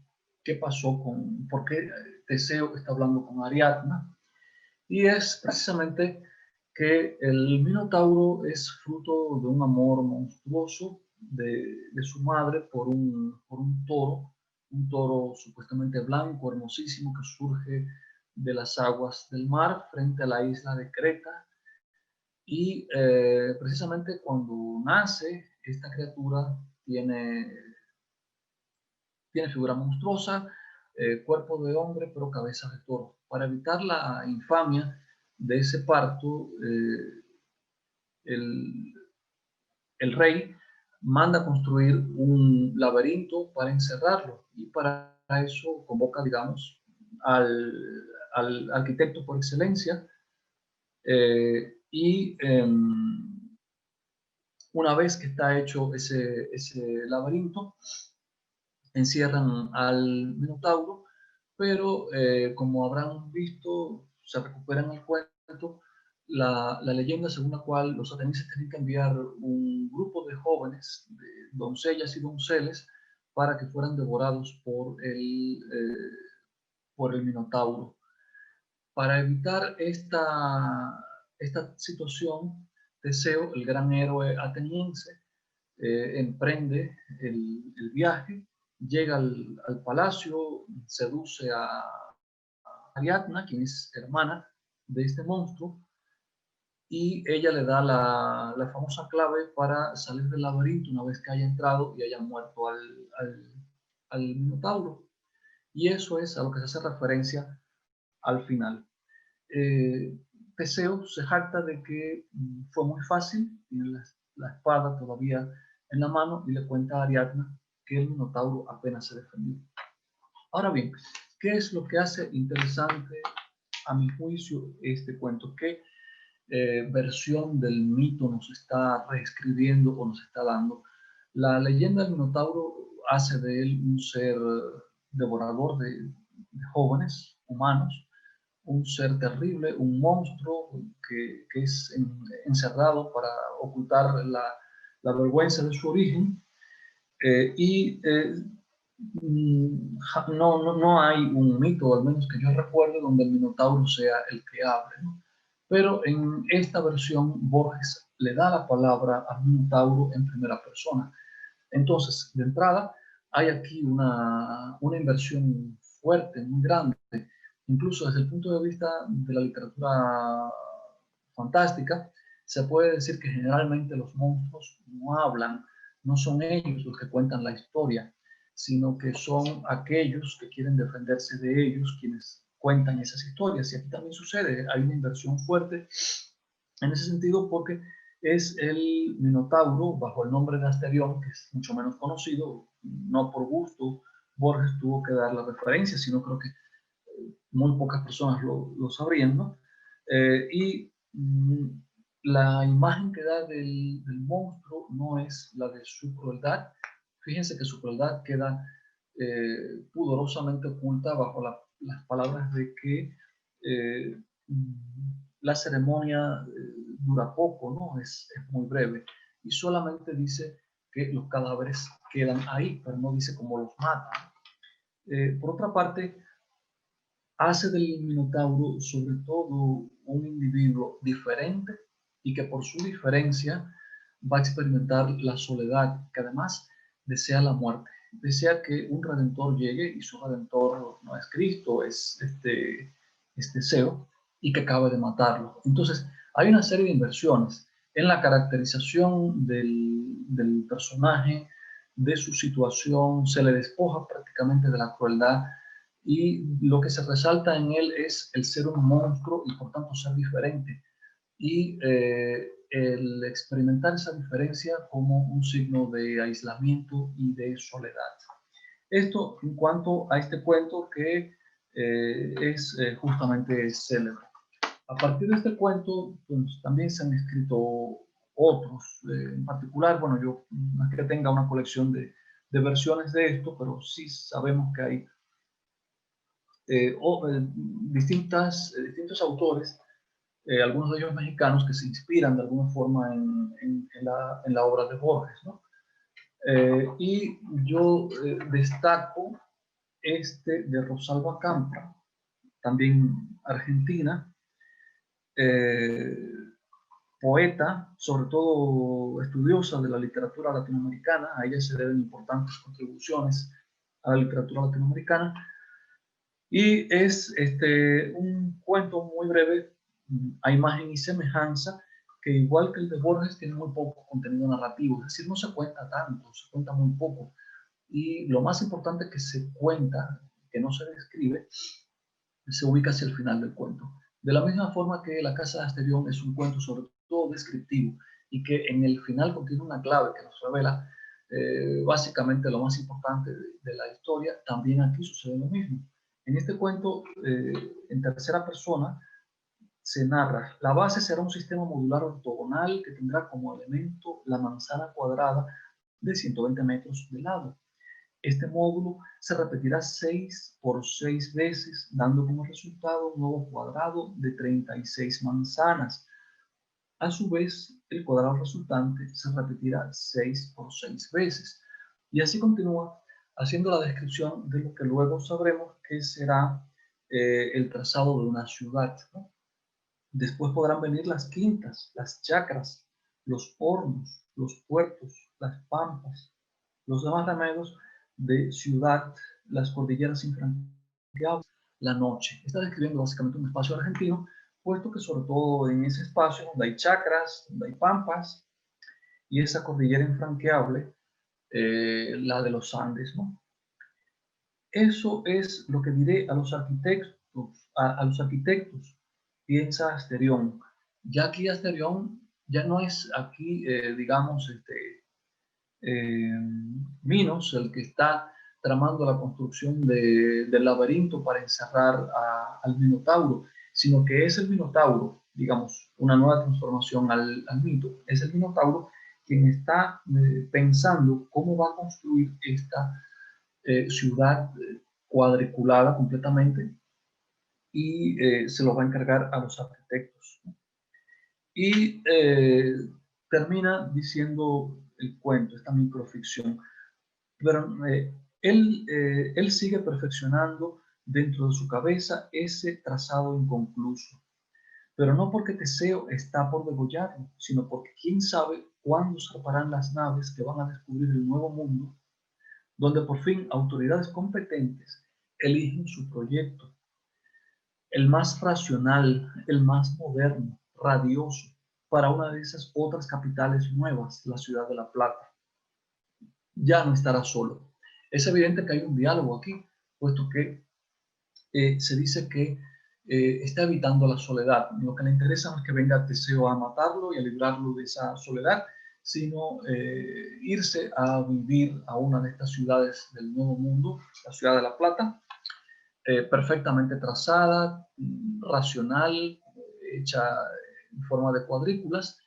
qué pasó por qué Teseo está hablando con Ariadna. Y es precisamente que el Minotauro es fruto de un amor monstruoso de su madre por un toro supuestamente blanco, hermosísimo, que surge de las aguas del mar frente a la isla de Creta. Y precisamente cuando nace, esta criatura tiene figura monstruosa, cuerpo de hombre, pero cabeza de toro. Para evitar la infamia de ese parto, el, rey manda construir un laberinto para encerrarlo y para eso convoca, digamos, al arquitecto por excelencia, y una vez que está hecho ese laberinto, encierran al Minotauro, pero como habrán visto, se recupera en el cuento la leyenda según la cual los atenienses tenían que enviar un grupo de jóvenes, de doncellas y donceles, para que fueran devorados por el Minotauro. Para evitar esta situación, Teseo, el gran héroe ateniense, emprende el viaje, llega al palacio, seduce a Ariadna, quien es hermana de este monstruo, y ella le da la famosa clave para salir del laberinto una vez que haya entrado y haya muerto al Minotauro. Y eso es a lo que se hace referencia al final. Teseo se jacta de que fue muy fácil, tiene la espada todavía en la mano y le cuenta a Ariadna que el Minotauro apenas se defendió. Ahora bien, ¿qué es lo que hace interesante a mi juicio este cuento? ¿Qué versión del mito nos está reescribiendo o nos está dando? La leyenda del Minotauro hace de él un ser devorador de jóvenes humanos, un ser terrible, un monstruo que es encerrado para ocultar la vergüenza de su origen, y no hay un mito, al menos que yo recuerde, donde el Minotauro sea el que hable, ¿no? Pero en esta versión Borges le da la palabra al Minotauro en primera persona. Entonces, de entrada, hay aquí una inversión fuerte, muy grande, incluso desde el punto de vista de la literatura fantástica. Se puede decir que generalmente los monstruos no hablan, no son ellos los que cuentan la historia, sino que son aquellos que quieren defenderse de ellos quienes cuentan esas historias. Y aquí también sucede, hay una inversión fuerte en ese sentido, porque es el Minotauro, bajo el nombre de Asterión, que es mucho menos conocido, no por gusto Borges tuvo que dar la referencia, sino creo que muy pocas personas lo sabrían, ¿no? Y la imagen que da del monstruo no es la de su crueldad. Fíjense que su crueldad queda pudorosamente oculta bajo las palabras de que la ceremonia dura poco, ¿no? Es muy breve. Y solamente dice que los cadáveres quedan ahí, pero no dice cómo los matan. Por otra parte, hace del Minotauro sobre todo un individuo diferente y que por su diferencia va a experimentar la soledad, que además desea la muerte, desea que un redentor llegue, y su redentor no es Cristo, es Teseo, y que acabe de matarlo. Entonces hay una serie de inversiones en la caracterización del personaje, de su situación, se le despoja prácticamente de la crueldad, y lo que se resalta en él es el ser un monstruo y por tanto ser diferente, y el experimentar esa diferencia como un signo de aislamiento y de soledad. Esto en cuanto a este cuento que es justamente célebre. A partir de este cuento, pues, también se han escrito otros, en particular, bueno, yo no es que tenga una colección de versiones de esto, pero sí sabemos que hay distintos autores, algunos de ellos mexicanos, que se inspiran de alguna forma en la obra de Borges, ¿no? Y yo destaco este de Rosalba Campra, también argentina, poeta, sobre todo estudiosa de la literatura latinoamericana. A ella se deben importantes contribuciones a la literatura latinoamericana. Y es un cuento muy breve, a imagen y semejanza, que igual que el de Borges tiene muy poco contenido narrativo, es decir, no se cuenta tanto, se cuenta muy poco. Y lo más importante que se cuenta, que no se describe, se ubica hacia el final del cuento. De la misma forma que La Casa de Asterión es un cuento sobre todo descriptivo y que en el final contiene una clave que nos revela básicamente lo más importante de la historia, también aquí sucede lo mismo. En este cuento, en tercera persona, se narra: la base será un sistema modular ortogonal que tendrá como elemento la manzana cuadrada de 120 metros de lado. Este módulo se repetirá 6 por 6 veces, dando como resultado un nuevo cuadrado de 36 manzanas. A su vez, el cuadrado resultante se repetirá 6 por 6 veces. Y así continúa haciendo la descripción de lo que luego sabremos que será el trazado de una ciudad, ¿no? Después podrán venir las quintas, las chacras, los hornos, los puertos, las pampas, los demás remedios de ciudad, las cordilleras infranqueables, la noche. Está describiendo básicamente un espacio argentino, puesto que sobre todo en ese espacio donde hay chacras, donde hay pampas, y esa cordillera infranqueable, la de los Andes, ¿no? Eso es lo que diré a los arquitectos, a los arquitectos, piensa Asterión. Ya aquí Asterión ya no es aquí, digamos, Minos el que está tramando la construcción del laberinto para encerrar al Minotauro, sino que es el Minotauro, digamos, una nueva transformación al mito. Es el Minotauro quien está pensando cómo va a construir esta ciudad cuadriculada completamente, y se lo va a encargar a los arquitectos. Y termina diciendo el cuento, esta microficción, pero él sigue perfeccionando dentro de su cabeza ese trazado inconcluso, pero no porque Teseo está por degollarlo, sino porque quién sabe cuándo zarparán las naves que van a descubrir el nuevo mundo, donde por fin autoridades competentes eligen su proyecto, el más racional, el más moderno, radioso, para una de esas otras capitales nuevas, la ciudad de La Plata. Ya no estará solo. Es evidente que hay un diálogo aquí, puesto que se dice que está evitando la soledad. Lo que le interesa no es que venga Teseo a matarlo y a librarlo de esa soledad, sino irse a vivir a una de estas ciudades del Nuevo Mundo, la ciudad de La Plata, perfectamente trazada, racional, hecha en forma de cuadrículas.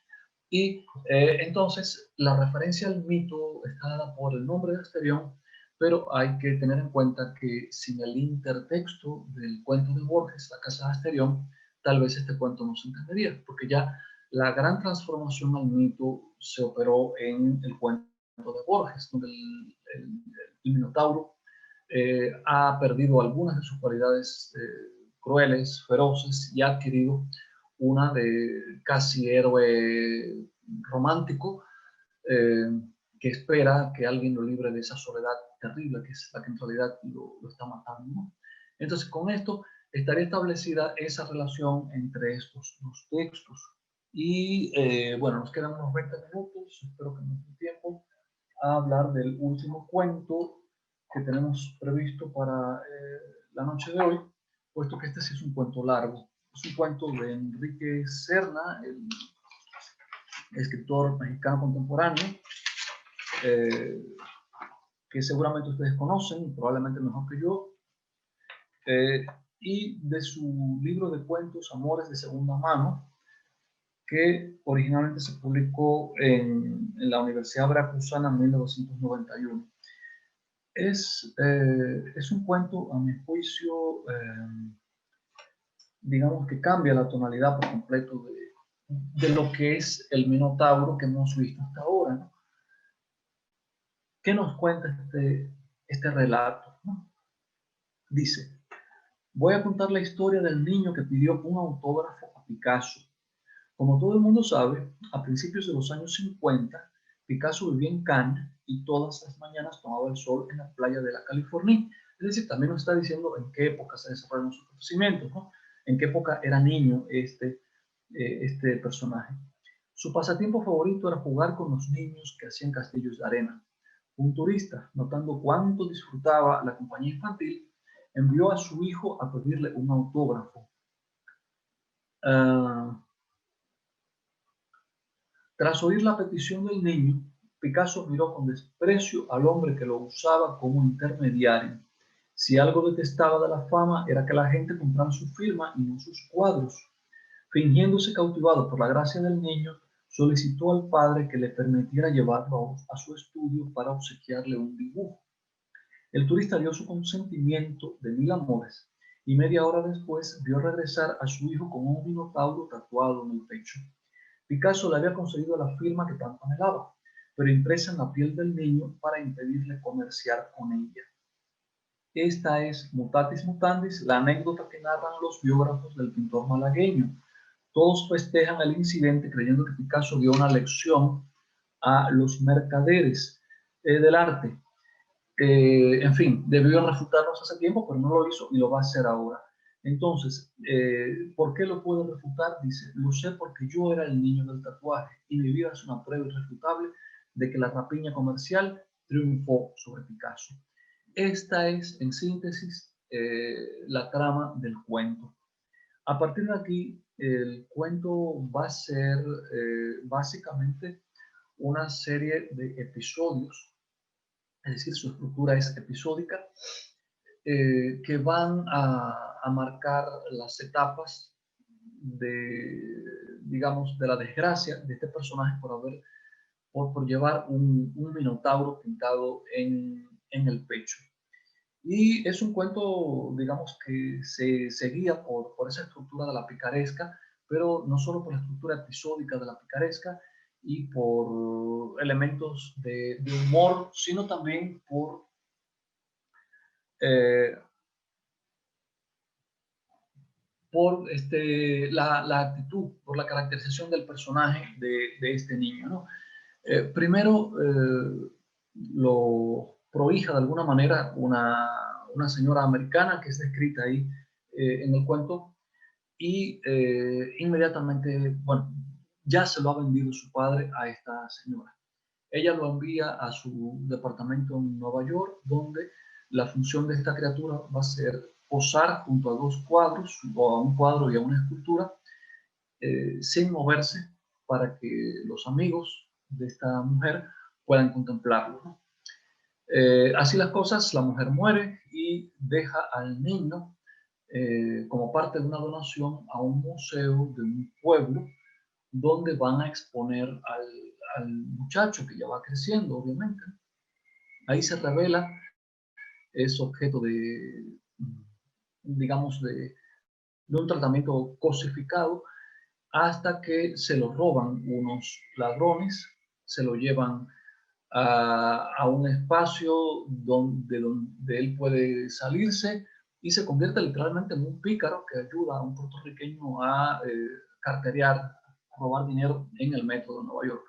Y entonces la referencia al mito está dada por el nombre de Asterión, pero hay que tener en cuenta que sin el intertexto del cuento de Borges, La casa de Asterión, tal vez este cuento no se entendería, porque ya la gran transformación al mito se operó en el cuento de Borges, donde el Minotauro ha perdido algunas de sus cualidades crueles, feroces, y ha adquirido una de casi héroe romántico eh, que espera que alguien lo libre de esa soledad terrible que es la que en realidad lo está matando, ¿no? Entonces, con esto estaría establecida esa relación entre estos dos textos. Y bueno, nos quedan unos 20 minutos, espero que nos dé tiempo a hablar del último cuento que tenemos previsto para la noche de hoy, puesto que este sí es un cuento largo. Es un cuento de Enrique Serna, el escritor mexicano contemporáneo, eh, que seguramente ustedes conocen, probablemente mejor que yo, y de su libro de cuentos Amores de segunda mano, que originalmente se publicó en la Universidad Veracruzana en 1991. Es un cuento, a mi juicio, digamos que cambia la tonalidad por completo de lo que es el Minotauro que hemos visto hasta ahora, ¿no? ¿Qué nos cuenta este relato, ¿no? Dice: voy a contar la historia del niño que pidió un autógrafo a Picasso. Como todo el mundo sabe, a principios de los años 50, Picasso vivía en Cannes y todas las mañanas tomaba el sol en la playa de la California. Es decir, también nos está diciendo en qué época se desarrollaron sus conocimientos, ¿no? En qué época era niño este personaje. Su pasatiempo favorito era jugar con los niños que hacían castillos de arena. Un turista, notando cuánto disfrutaba la compañía infantil, envió a su hijo a pedirle un autógrafo. Tras oír la petición del niño, Picasso miró con desprecio al hombre que lo usaba como intermediario. Si algo detestaba de la fama era que la gente comprara su firma y no sus cuadros. Fingiéndose cautivado por la gracia del niño, solicitó al padre que le permitiera llevarlo a su estudio para obsequiarle un dibujo. El turista dio su consentimiento de mil amores y media hora después vio regresar a su hijo con un minotauro tatuado en el pecho. Picasso le había conseguido la firma que tanto anhelaba, pero impresa en la piel del niño para impedirle comerciar con ella. Esta es, mutatis mutandis, la anécdota que narran los biógrafos del pintor malagueño. Todos festejan el incidente creyendo que Picasso dio una lección a los mercaderes del arte. En fin, debió refutarlos hace tiempo, pero no lo hizo y lo va a hacer ahora. Entonces, ¿por qué lo puedo refutar? Dice, lo sé porque yo era el niño del tatuaje y mi vida es una prueba irrefutable de que la rapiña comercial triunfó sobre Picasso. Esta es, en síntesis, la trama del cuento. A partir de aquí, el cuento va a ser básicamente una serie de episodios, es decir, su estructura es episódica, que van a marcar las etapas de, digamos, de la desgracia de este personaje por llevar un minotauro pintado en el pecho. Y es un cuento, digamos, que se guía por esa estructura de la picaresca, pero no solo por la estructura episódica de la picaresca y por elementos de humor, sino también eh, por la actitud, por la caracterización del personaje de este niño, ¿no? Primero, lo prohija de alguna manera una señora americana que es descrita ahí en el cuento y inmediatamente, bueno, ya se lo ha vendido su padre a esta señora. Ella lo envía a su departamento en Nueva York, donde la función de esta criatura va a ser posar junto a dos cuadros, o a un cuadro y a una escultura, sin moverse para que los amigos de esta mujer puedan contemplarlo, ¿no? Así las cosas, la mujer muere y deja al niño como parte de una donación a un museo de un pueblo donde van a exponer al muchacho que ya va creciendo, obviamente. Ahí se revela, es objeto de, digamos, de un tratamiento cosificado hasta que se lo roban unos ladrones, se lo llevan a un espacio donde él puede salirse y se convierte literalmente en un pícaro que ayuda a un puertorriqueño a carterear, a robar dinero en el metro de Nueva York.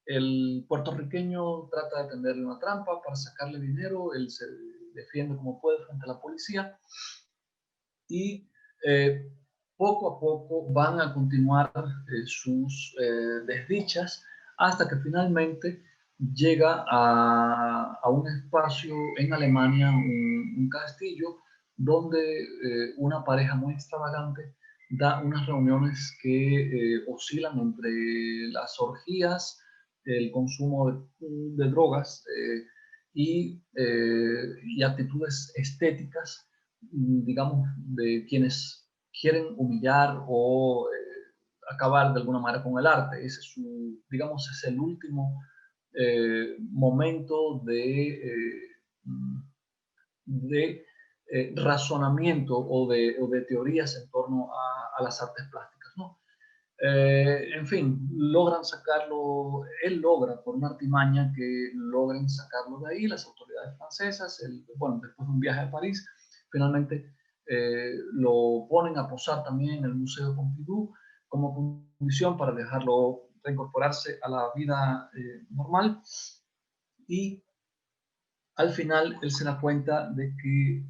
El puertorriqueño trata de tenderle una trampa para sacarle dinero, él se defiende como puede frente a la policía y poco a poco van a continuar sus desdichas hasta que finalmente llega a un espacio en Alemania, un castillo, donde una pareja muy extravagante da unas reuniones que oscilan entre las orgías, el consumo de drogas y actitudes estéticas, digamos, de quienes quieren humillar o acabar de alguna manera con el arte. Ese es digamos, es el último momento de razonamiento o de teorías en torno a las artes plásticas, ¿no? En fin, logran sacarlo, él logra por una artimaña que logren sacarlo de ahí, las autoridades francesas, bueno, después de un viaje a París, finalmente lo ponen a posar también en el Museo Pompidou como condición para dejarlo reincorporarse a la vida normal y al final él se da cuenta de que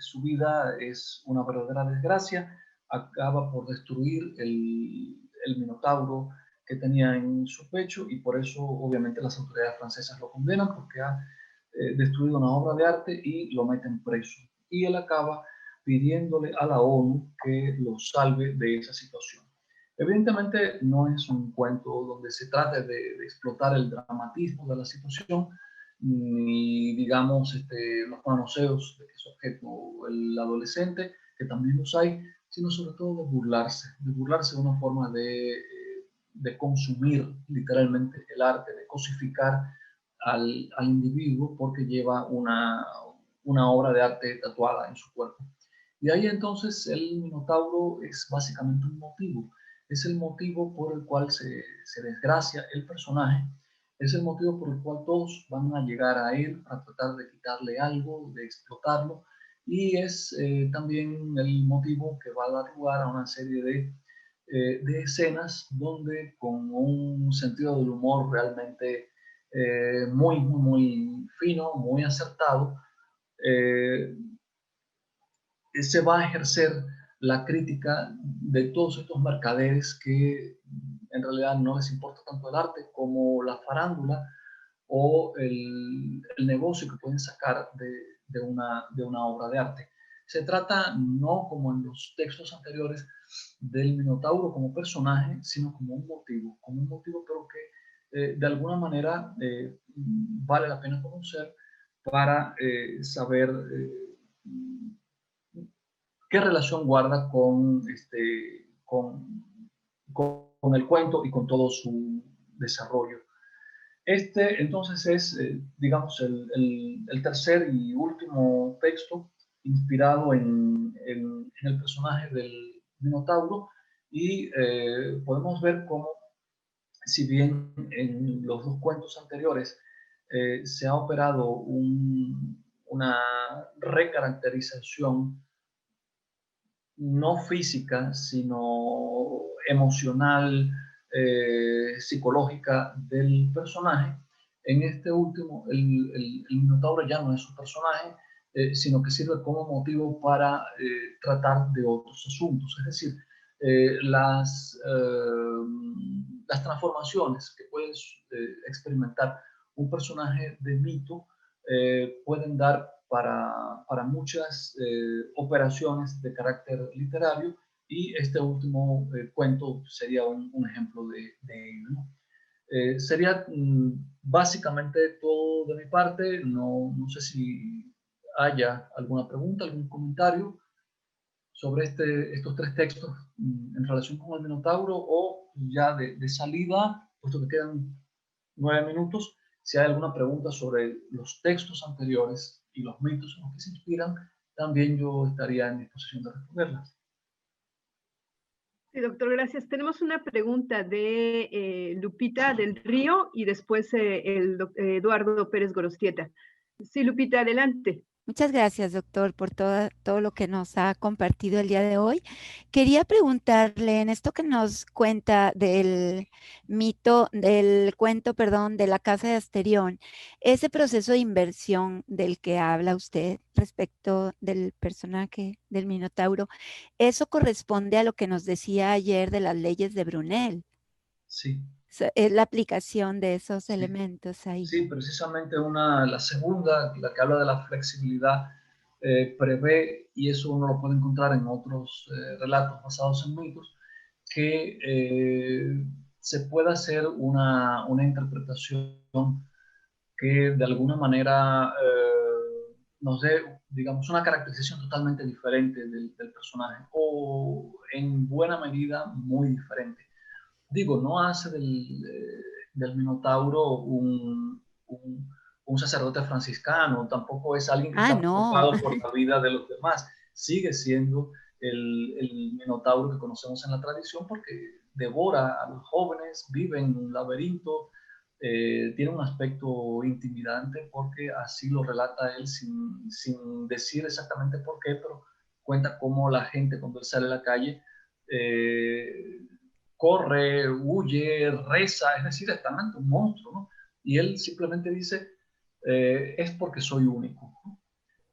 su vida es una verdadera desgracia, acaba por destruir el minotauro que tenía en su pecho y por eso obviamente las autoridades francesas lo condenan porque ha destruido una obra de arte y lo meten preso. Y él acaba pidiéndole a la ONU que lo salve de esa situación. Evidentemente no es un cuento donde se trate de explotar el dramatismo de la situación, ni digamos los manoseos de que es objeto el adolescente, que también los hay, sino sobre todo de burlarse de una forma de consumir literalmente el arte, de cosificar al individuo porque lleva una obra de arte tatuada en su cuerpo. Y ahí entonces el Minotauro es básicamente un motivo, es el motivo por el cual se desgracia el personaje, es el motivo por el cual todos van a llegar a él para tratar de quitarle algo, de explotarlo, y es también el motivo que va a dar lugar a una serie de escenas donde con un sentido del humor realmente muy fino, muy acertado, eh, se va a ejercer la crítica de todos estos mercaderes que en realidad no les importa tanto el arte como la farándula o el negocio que pueden sacar de una obra de arte. Se trata no como en los textos anteriores del Minotauro como personaje, sino como un motivo pero que de alguna manera vale la pena conocer para saber qué relación guarda con el cuento y con todo su desarrollo. Este entonces es, digamos, el tercer y último texto inspirado en el personaje del Minotauro y podemos ver cómo, si bien en los dos cuentos anteriores se ha operado una recaracterización no física, sino emocional, psicológica del personaje. En este último, el Minotauro ya no es un personaje, sino que sirve como motivo para tratar de otros asuntos. Es decir, las transformaciones que puede experimentar un personaje de mito pueden dar para muchas operaciones de carácter literario y este último cuento sería un ejemplo de ello, ¿no? Sería básicamente todo de mi parte. No sé si haya alguna pregunta, algún comentario sobre estos tres textos en relación con el Minotauro o ya de salida, puesto que quedan 9 minutos, si hay alguna pregunta sobre los textos anteriores y los mitos en los que se inspiran, también yo estaría en disposición de responderlas. Sí, doctor, gracias. Tenemos una pregunta de Lupita del Río y después Eduardo Pérez Gorostieta. Sí, Lupita, adelante. Muchas gracias, doctor, por todo lo que nos ha compartido el día de hoy. Quería preguntarle, en esto que nos cuenta del cuento, perdón, de la casa de Asterión, ese proceso de inversión del que habla usted respecto del personaje del Minotauro, ¿eso corresponde a lo que nos decía ayer de las leyes de Brunel? Sí. Es la aplicación de esos Sí. elementos ahí. Sí, precisamente la segunda, la que habla de la flexibilidad, prevé, y eso uno lo puede encontrar en otros relatos basados en mitos, que se pueda hacer una interpretación que de alguna manera nos dé, digamos, una caracterización totalmente diferente del personaje, o en buena medida muy diferente. Digo, no hace del Minotauro un sacerdote franciscano, tampoco es alguien que está No. preocupado por la vida de los demás. Sigue siendo el Minotauro que conocemos en la tradición porque devora a los jóvenes, vive en un laberinto, tiene un aspecto intimidante porque así lo relata él sin decir exactamente por qué, pero cuenta cómo la gente cuando él sale a la calle corre, huye, reza, es decir, está ante un monstruo, ¿no? Y él simplemente dice, es porque soy único, ¿no?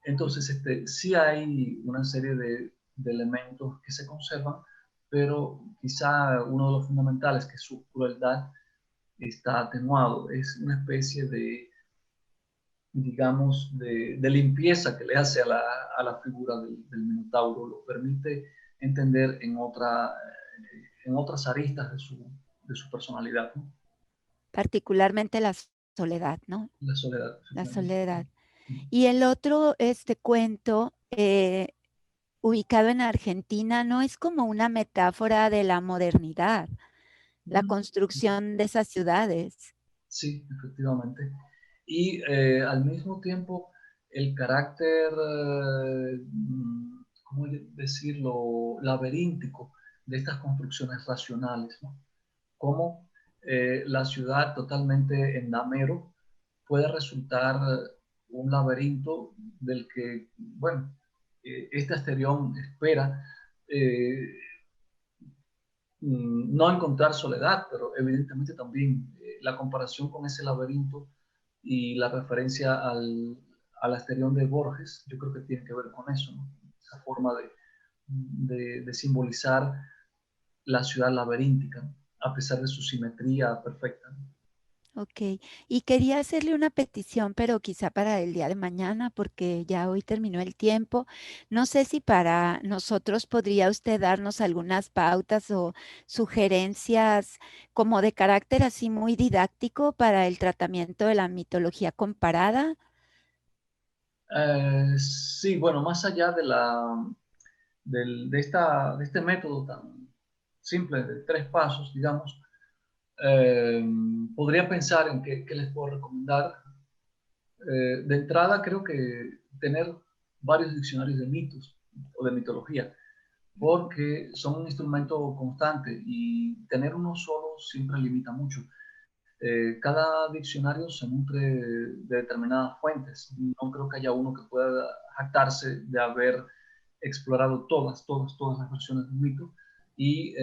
Entonces, sí hay una serie de elementos que se conservan, pero quizá uno de los fundamentales, que es su crueldad, está atenuado. Es una especie digamos, de limpieza que le hace a la figura del Minotauro. Lo permite entender en otras aristas de su personalidad, ¿no? Particularmente la soledad, ¿no? La soledad. La soledad. Y el otro cuento, ubicado en Argentina, no es como una metáfora de la modernidad, la construcción de esas ciudades. Sí, efectivamente. Y al mismo tiempo el carácter, ¿cómo decirlo?, laberíntico de estas construcciones racionales, ¿no? Cómo la ciudad totalmente en damero puede resultar un laberinto del que, bueno, este Asterión espera no encontrar soledad, pero evidentemente también la comparación con ese laberinto y la referencia al Asterión de Borges, yo creo que tiene que ver con eso, ¿no? Esa forma de simbolizar la ciudad laberíntica, ¿no? A pesar de su simetría perfecta, ¿no? Ok, y quería hacerle una petición, pero quizá para el día de mañana, porque ya hoy terminó el tiempo. No sé si para nosotros podría usted darnos algunas pautas o sugerencias como de carácter así muy didáctico para el tratamiento de la mitología comparada. Sí, bueno, más allá de este método tan simple de 3 pasos, digamos, podría pensar en qué les puedo recomendar. De entrada, creo que tener varios diccionarios de mitos o de mitología, porque son un instrumento constante y tener uno solo siempre limita mucho. Cada diccionario se nutre de determinadas fuentes. No creo que haya uno que pueda jactarse de haber explorado todas las versiones del mito y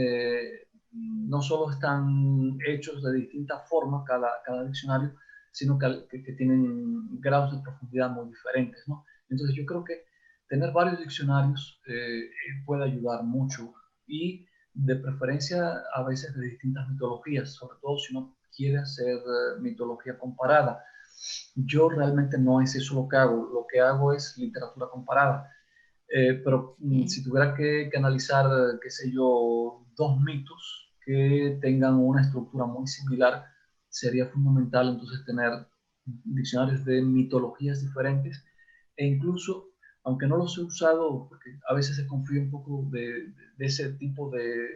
no solo están hechos de distintas formas cada diccionario, sino que tienen grados de profundidad muy diferentes, ¿no? Entonces yo creo que tener varios diccionarios puede ayudar mucho y de preferencia a veces de distintas mitologías, sobre todo si uno quiere hacer mitología comparada. Yo realmente no es eso lo que hago es literatura comparada. Pero si tuviera que analizar, qué sé yo, 2 mitos que tengan una estructura muy similar, sería fundamental entonces tener diccionarios de mitologías diferentes e incluso, aunque no los he usado, porque a veces se confía un poco de ese tipo de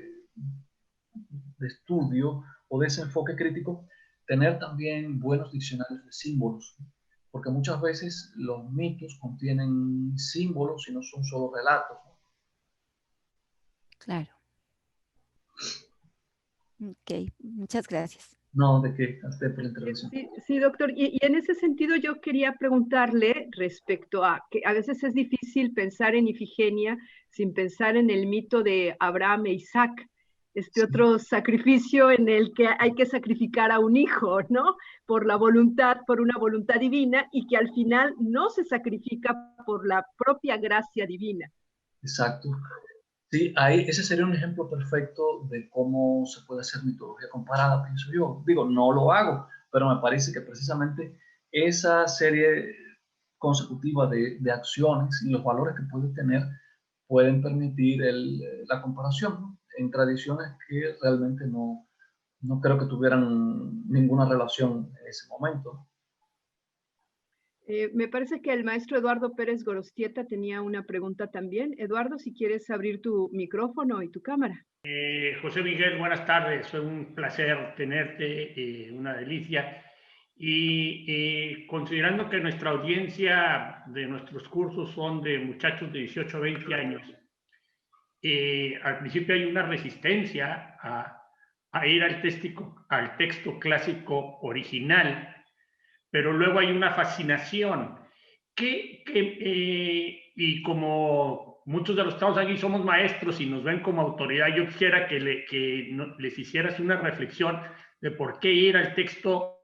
estudio o de ese enfoque crítico, tener también buenos diccionarios de símbolos, porque muchas veces los mitos contienen símbolos y no son solo relatos. Claro. Ok, muchas gracias. No, de qué, hasta por la intervención. Sí, doctor. Y en ese sentido yo quería preguntarle respecto a que a veces es difícil pensar en Ifigenia sin pensar en el mito de Abraham e Isaac, este otro sacrificio en el que hay que sacrificar a un hijo, ¿no? Por una voluntad divina, y que al final no se sacrifica por la propia gracia divina. Exacto. Sí, ahí, ese sería un ejemplo perfecto de cómo se puede hacer mitología comparada, pienso yo. Digo, no lo hago, pero me parece que precisamente esa serie consecutiva de acciones y los valores que puede tener pueden permitir la comparación, ¿no? En tradiciones que realmente no creo que tuvieran ninguna relación en ese momento. Me parece que el maestro Eduardo Pérez Gorostieta tenía una pregunta también. Eduardo, si quieres abrir tu micrófono y tu cámara. José Miguel, buenas tardes. Fue un placer tenerte, una delicia. Y considerando que nuestra audiencia de nuestros cursos son de muchachos de 18 a 20 años, al principio hay una resistencia a ir al texto clásico original, pero luego hay una fascinación y como muchos de los que estamos aquí somos maestros y nos ven como autoridad, yo quisiera que les hicieras una reflexión de por qué ir al texto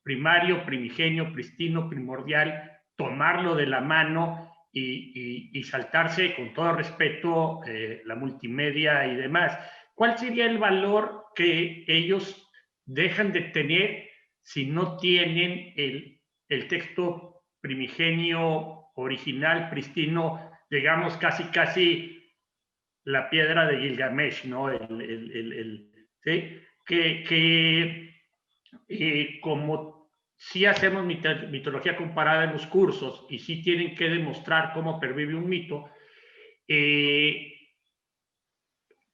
primario, primigenio, pristino, primordial, tomarlo de la mano y saltarse con todo respeto la multimedia y demás. ¿Cuál sería el valor que ellos dejan de tener si no tienen el texto primigenio, original, pristino, digamos casi la piedra de Gilgamesh, ¿no? ¿Sí? Como sí hacemos mitología comparada en los cursos y sí tienen que demostrar cómo pervive un mito,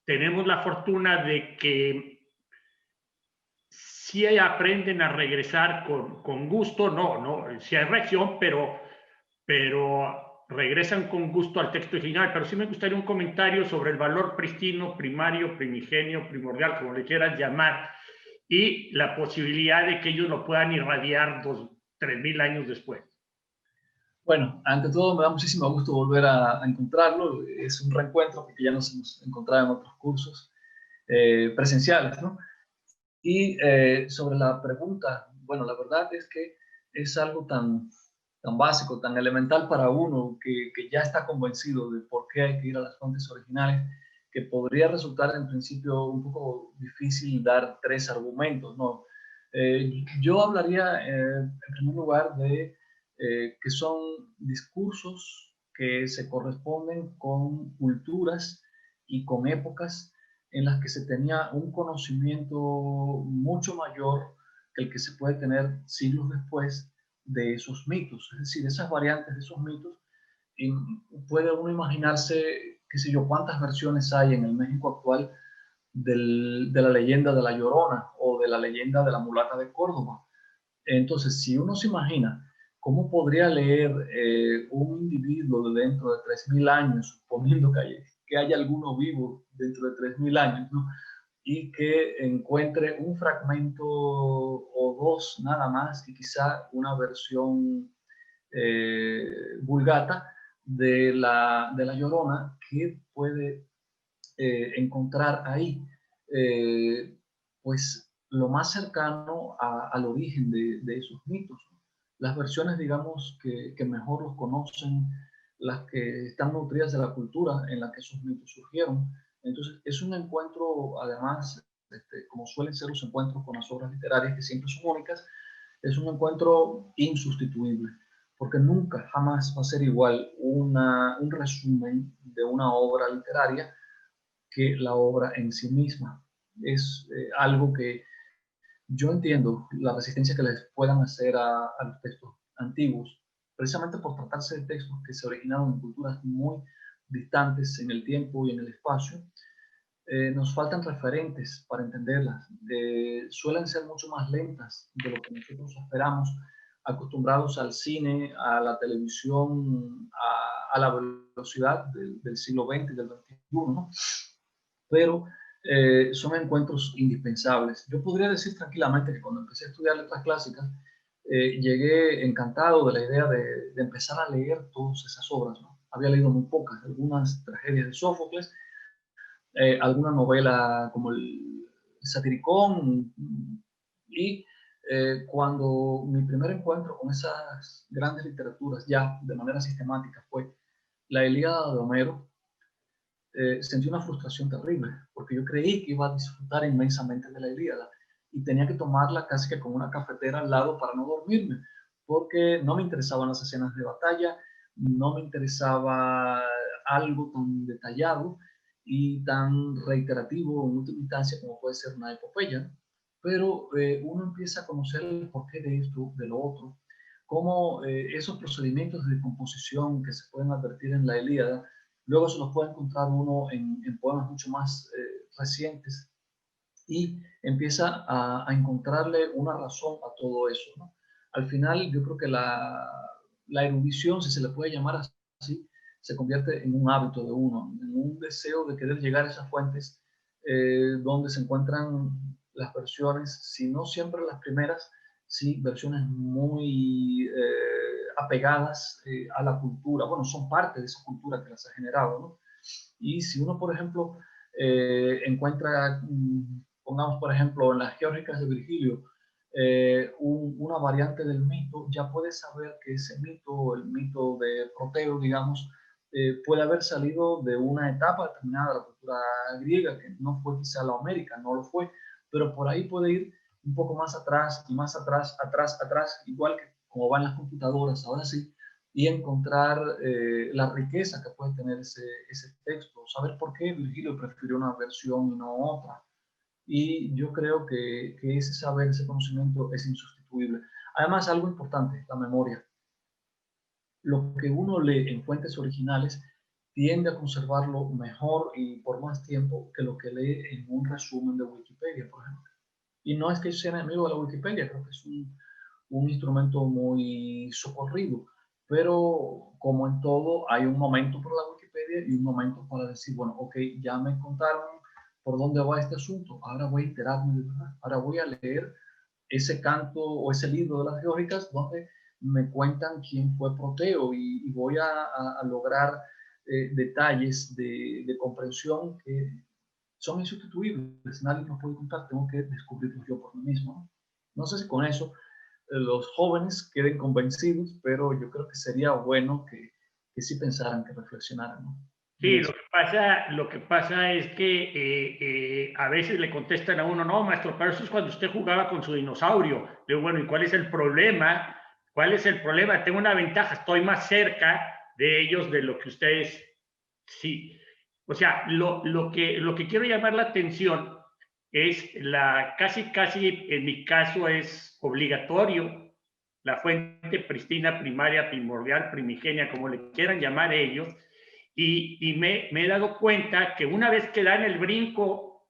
tenemos la fortuna de que sí aprenden a regresar con gusto, no, sí hay reacción, pero regresan con gusto al texto original. Pero sí me gustaría un comentario sobre el valor pristino, primario, primigenio, primordial, como le quieras llamar, y la posibilidad de que ellos lo puedan irradiar 3.000 años después. Bueno, ante todo me da muchísimo gusto volver a encontrarlo. Es un reencuentro porque ya nos hemos encontrado en otros cursos presenciales, ¿no? Y sobre la pregunta, bueno, la verdad es que es algo tan básico, tan elemental para uno que ya está convencido de por qué hay que ir a las fuentes originales, que podría resultar en principio un poco difícil dar 3 argumentos, ¿no? Yo hablaría en primer lugar de que son discursos que se corresponden con culturas y con épocas en las que se tenía un conocimiento mucho mayor que el que se puede tener siglos después de esos mitos, es decir, esas variantes de esos mitos. Y puede uno imaginarse, qué sé yo, cuántas versiones hay en el México actual de la leyenda de la Llorona o de la leyenda de la mulata de Córdoba. Entonces, si uno se imagina cómo podría leer un individuo de dentro de 3.000 años, suponiendo que haya alguno vivo dentro de 3.000 años, ¿no? Y que encuentre un fragmento o 2 nada más y quizá una versión vulgata de la Llorona, que puede encontrar ahí pues lo más cercano al origen de esos mitos. Las versiones, digamos, que mejor los conocen, las que están nutridas de la cultura en la que esos mitos surgieron. Entonces, es un encuentro, además, como suelen ser los encuentros con las obras literarias, que siempre son únicas, es un encuentro insustituible, porque nunca, jamás va a ser igual un resumen de una obra literaria que la obra en sí misma. Es algo que yo entiendo, la resistencia que les puedan hacer a los textos antiguos, precisamente por tratarse de textos que se originaron en culturas muy distantes en el tiempo y en el espacio. Nos faltan referentes para entenderlas. Suelen ser mucho más lentas de lo que nosotros esperamos, acostumbrados al cine, a la televisión, a la velocidad del siglo XX y del XXI, ¿no? Pero son encuentros indispensables. Yo podría decir tranquilamente que cuando empecé a estudiar letras clásicas, llegué encantado de la idea de empezar a leer todas esas obras, ¿no? Había leído muy pocas, algunas tragedias de Sófocles, alguna novela como el Satiricón, y cuando mi primer encuentro con esas grandes literaturas ya de manera sistemática fue la Ilíada de Homero, sentí una frustración terrible, porque yo creí que iba a disfrutar inmensamente de la Ilíada y tenía que tomarla casi que con una cafetera al lado para no dormirme, porque no me interesaban las escenas de batalla, no me interesaba algo tan detallado y tan reiterativo en última instancia como puede ser una epopeya, pero uno empieza a conocer el porqué de esto, de lo otro, cómo esos procedimientos de composición que se pueden advertir en la Ilíada, luego se los puede encontrar uno en poemas mucho más recientes, y empieza a encontrarle una razón a todo eso, ¿no? Al final, yo creo que la erudición, si se le puede llamar así, se convierte en un hábito de uno, en un deseo de querer llegar a esas fuentes donde se encuentran las versiones, si no siempre las primeras, sí, versiones muy apegadas a la cultura. Bueno, son parte de esa cultura que las ha generado, ¿no? Y si uno, por ejemplo, encuentra, pongamos por ejemplo, en las Geórgicas de Virgilio, una variante del mito, ya puede saber que ese mito, el mito de Proteo, digamos, puede haber salido de una etapa determinada de la cultura griega, que no fue quizá la homérica, no lo fue, pero por ahí puede ir un poco más atrás y más atrás, atrás, igual que como van las computadoras, ahora sí, y encontrar la riqueza que puede tener ese texto, saber por qué Virgilio prefirió una versión y no otra. Y yo creo que ese saber, ese conocimiento es insustituible. Además, algo importante, la memoria. Lo que uno lee en fuentes originales tiende a conservarlo mejor y por más tiempo que lo que lee en un resumen de Wikipedia, por ejemplo. Y no es que yo sea enemigo de la Wikipedia, creo que es un instrumento muy socorrido, pero como en todo, hay un momento para la Wikipedia y un momento para decir, bueno, ok, ya me contaron por dónde va este asunto, ahora voy a enterarme de verdad, ahora voy a leer ese canto o ese libro de las geórgicas donde me cuentan quién fue Proteo y voy a lograr detalles de comprensión que son insustituibles, nadie nos puede contar, tengo que descubrirlos yo por mí mismo. No sé si con eso los jóvenes queden convencidos, pero yo creo que sería bueno que sí pensaran, que reflexionaran, ¿no? Sí, lo que pasa es que a veces le contestan a uno, no, maestro, pero eso es cuando usted jugaba con su dinosaurio. Le digo, bueno, ¿y cuál es el problema? ¿Cuál es el problema? Tengo una ventaja, estoy más cerca de ellos de lo que ustedes sí. O sea, lo que quiero llamar la atención es casi en mi caso es obligatorio la fuente pristina, primaria, primordial, primigenia, como le quieran llamar ellos, y me he dado cuenta que una vez que dan el brinco,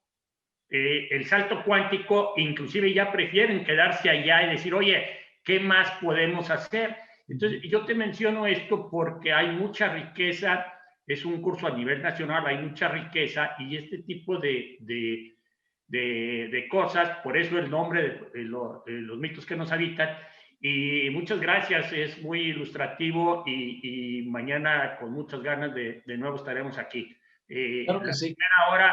el salto cuántico, inclusive ya prefieren quedarse allá y decir, oye, ¿qué más podemos hacer? Entonces, yo te menciono esto porque hay mucha riqueza, es un curso a nivel nacional, hay mucha riqueza, y este tipo de cosas, por eso el nombre de los mitos que nos habitan. Y muchas gracias, es muy ilustrativo y mañana con muchas ganas de nuevo estaremos aquí. Claro que sí.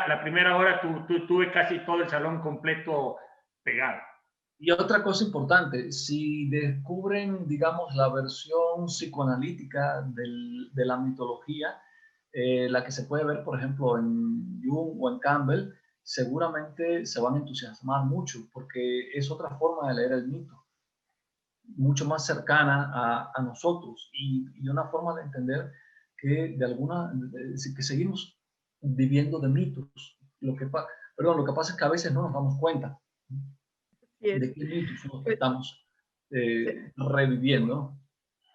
La primera hora tuve casi todo el salón completo pegado. Y otra cosa importante, si descubren, digamos, la versión psicoanalítica de la mitología, la que se puede ver, por ejemplo, en Jung o en Campbell, seguramente se van a entusiasmar mucho, porque es otra forma de leer el mito, mucho más cercana a nosotros y una forma de entender que que seguimos viviendo de mitos. Lo que pasa es que a veces no nos damos cuenta de qué mitos son los que estamos reviviendo.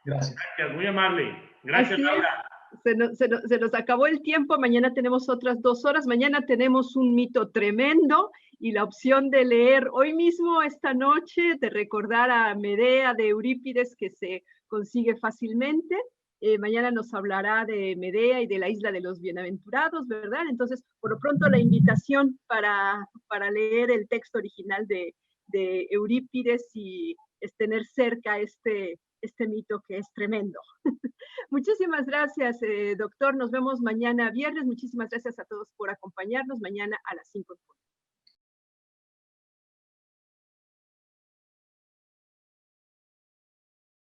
Gracias. Gracias, muy amable. Gracias, Laura. Se nos acabó el tiempo, mañana tenemos otras 2 horas, mañana tenemos un mito tremendo y la opción de leer hoy mismo, esta noche, de recordar a Medea de Eurípides, que se consigue fácilmente. Mañana nos hablará de Medea y de la isla de los bienaventurados, ¿verdad? Entonces, por lo pronto, la invitación para leer el texto original de Eurípides y es tener cerca este mito que es tremendo. Muchísimas gracias, doctor. Nos vemos mañana viernes. Muchísimas gracias a todos por acompañarnos mañana a las 5.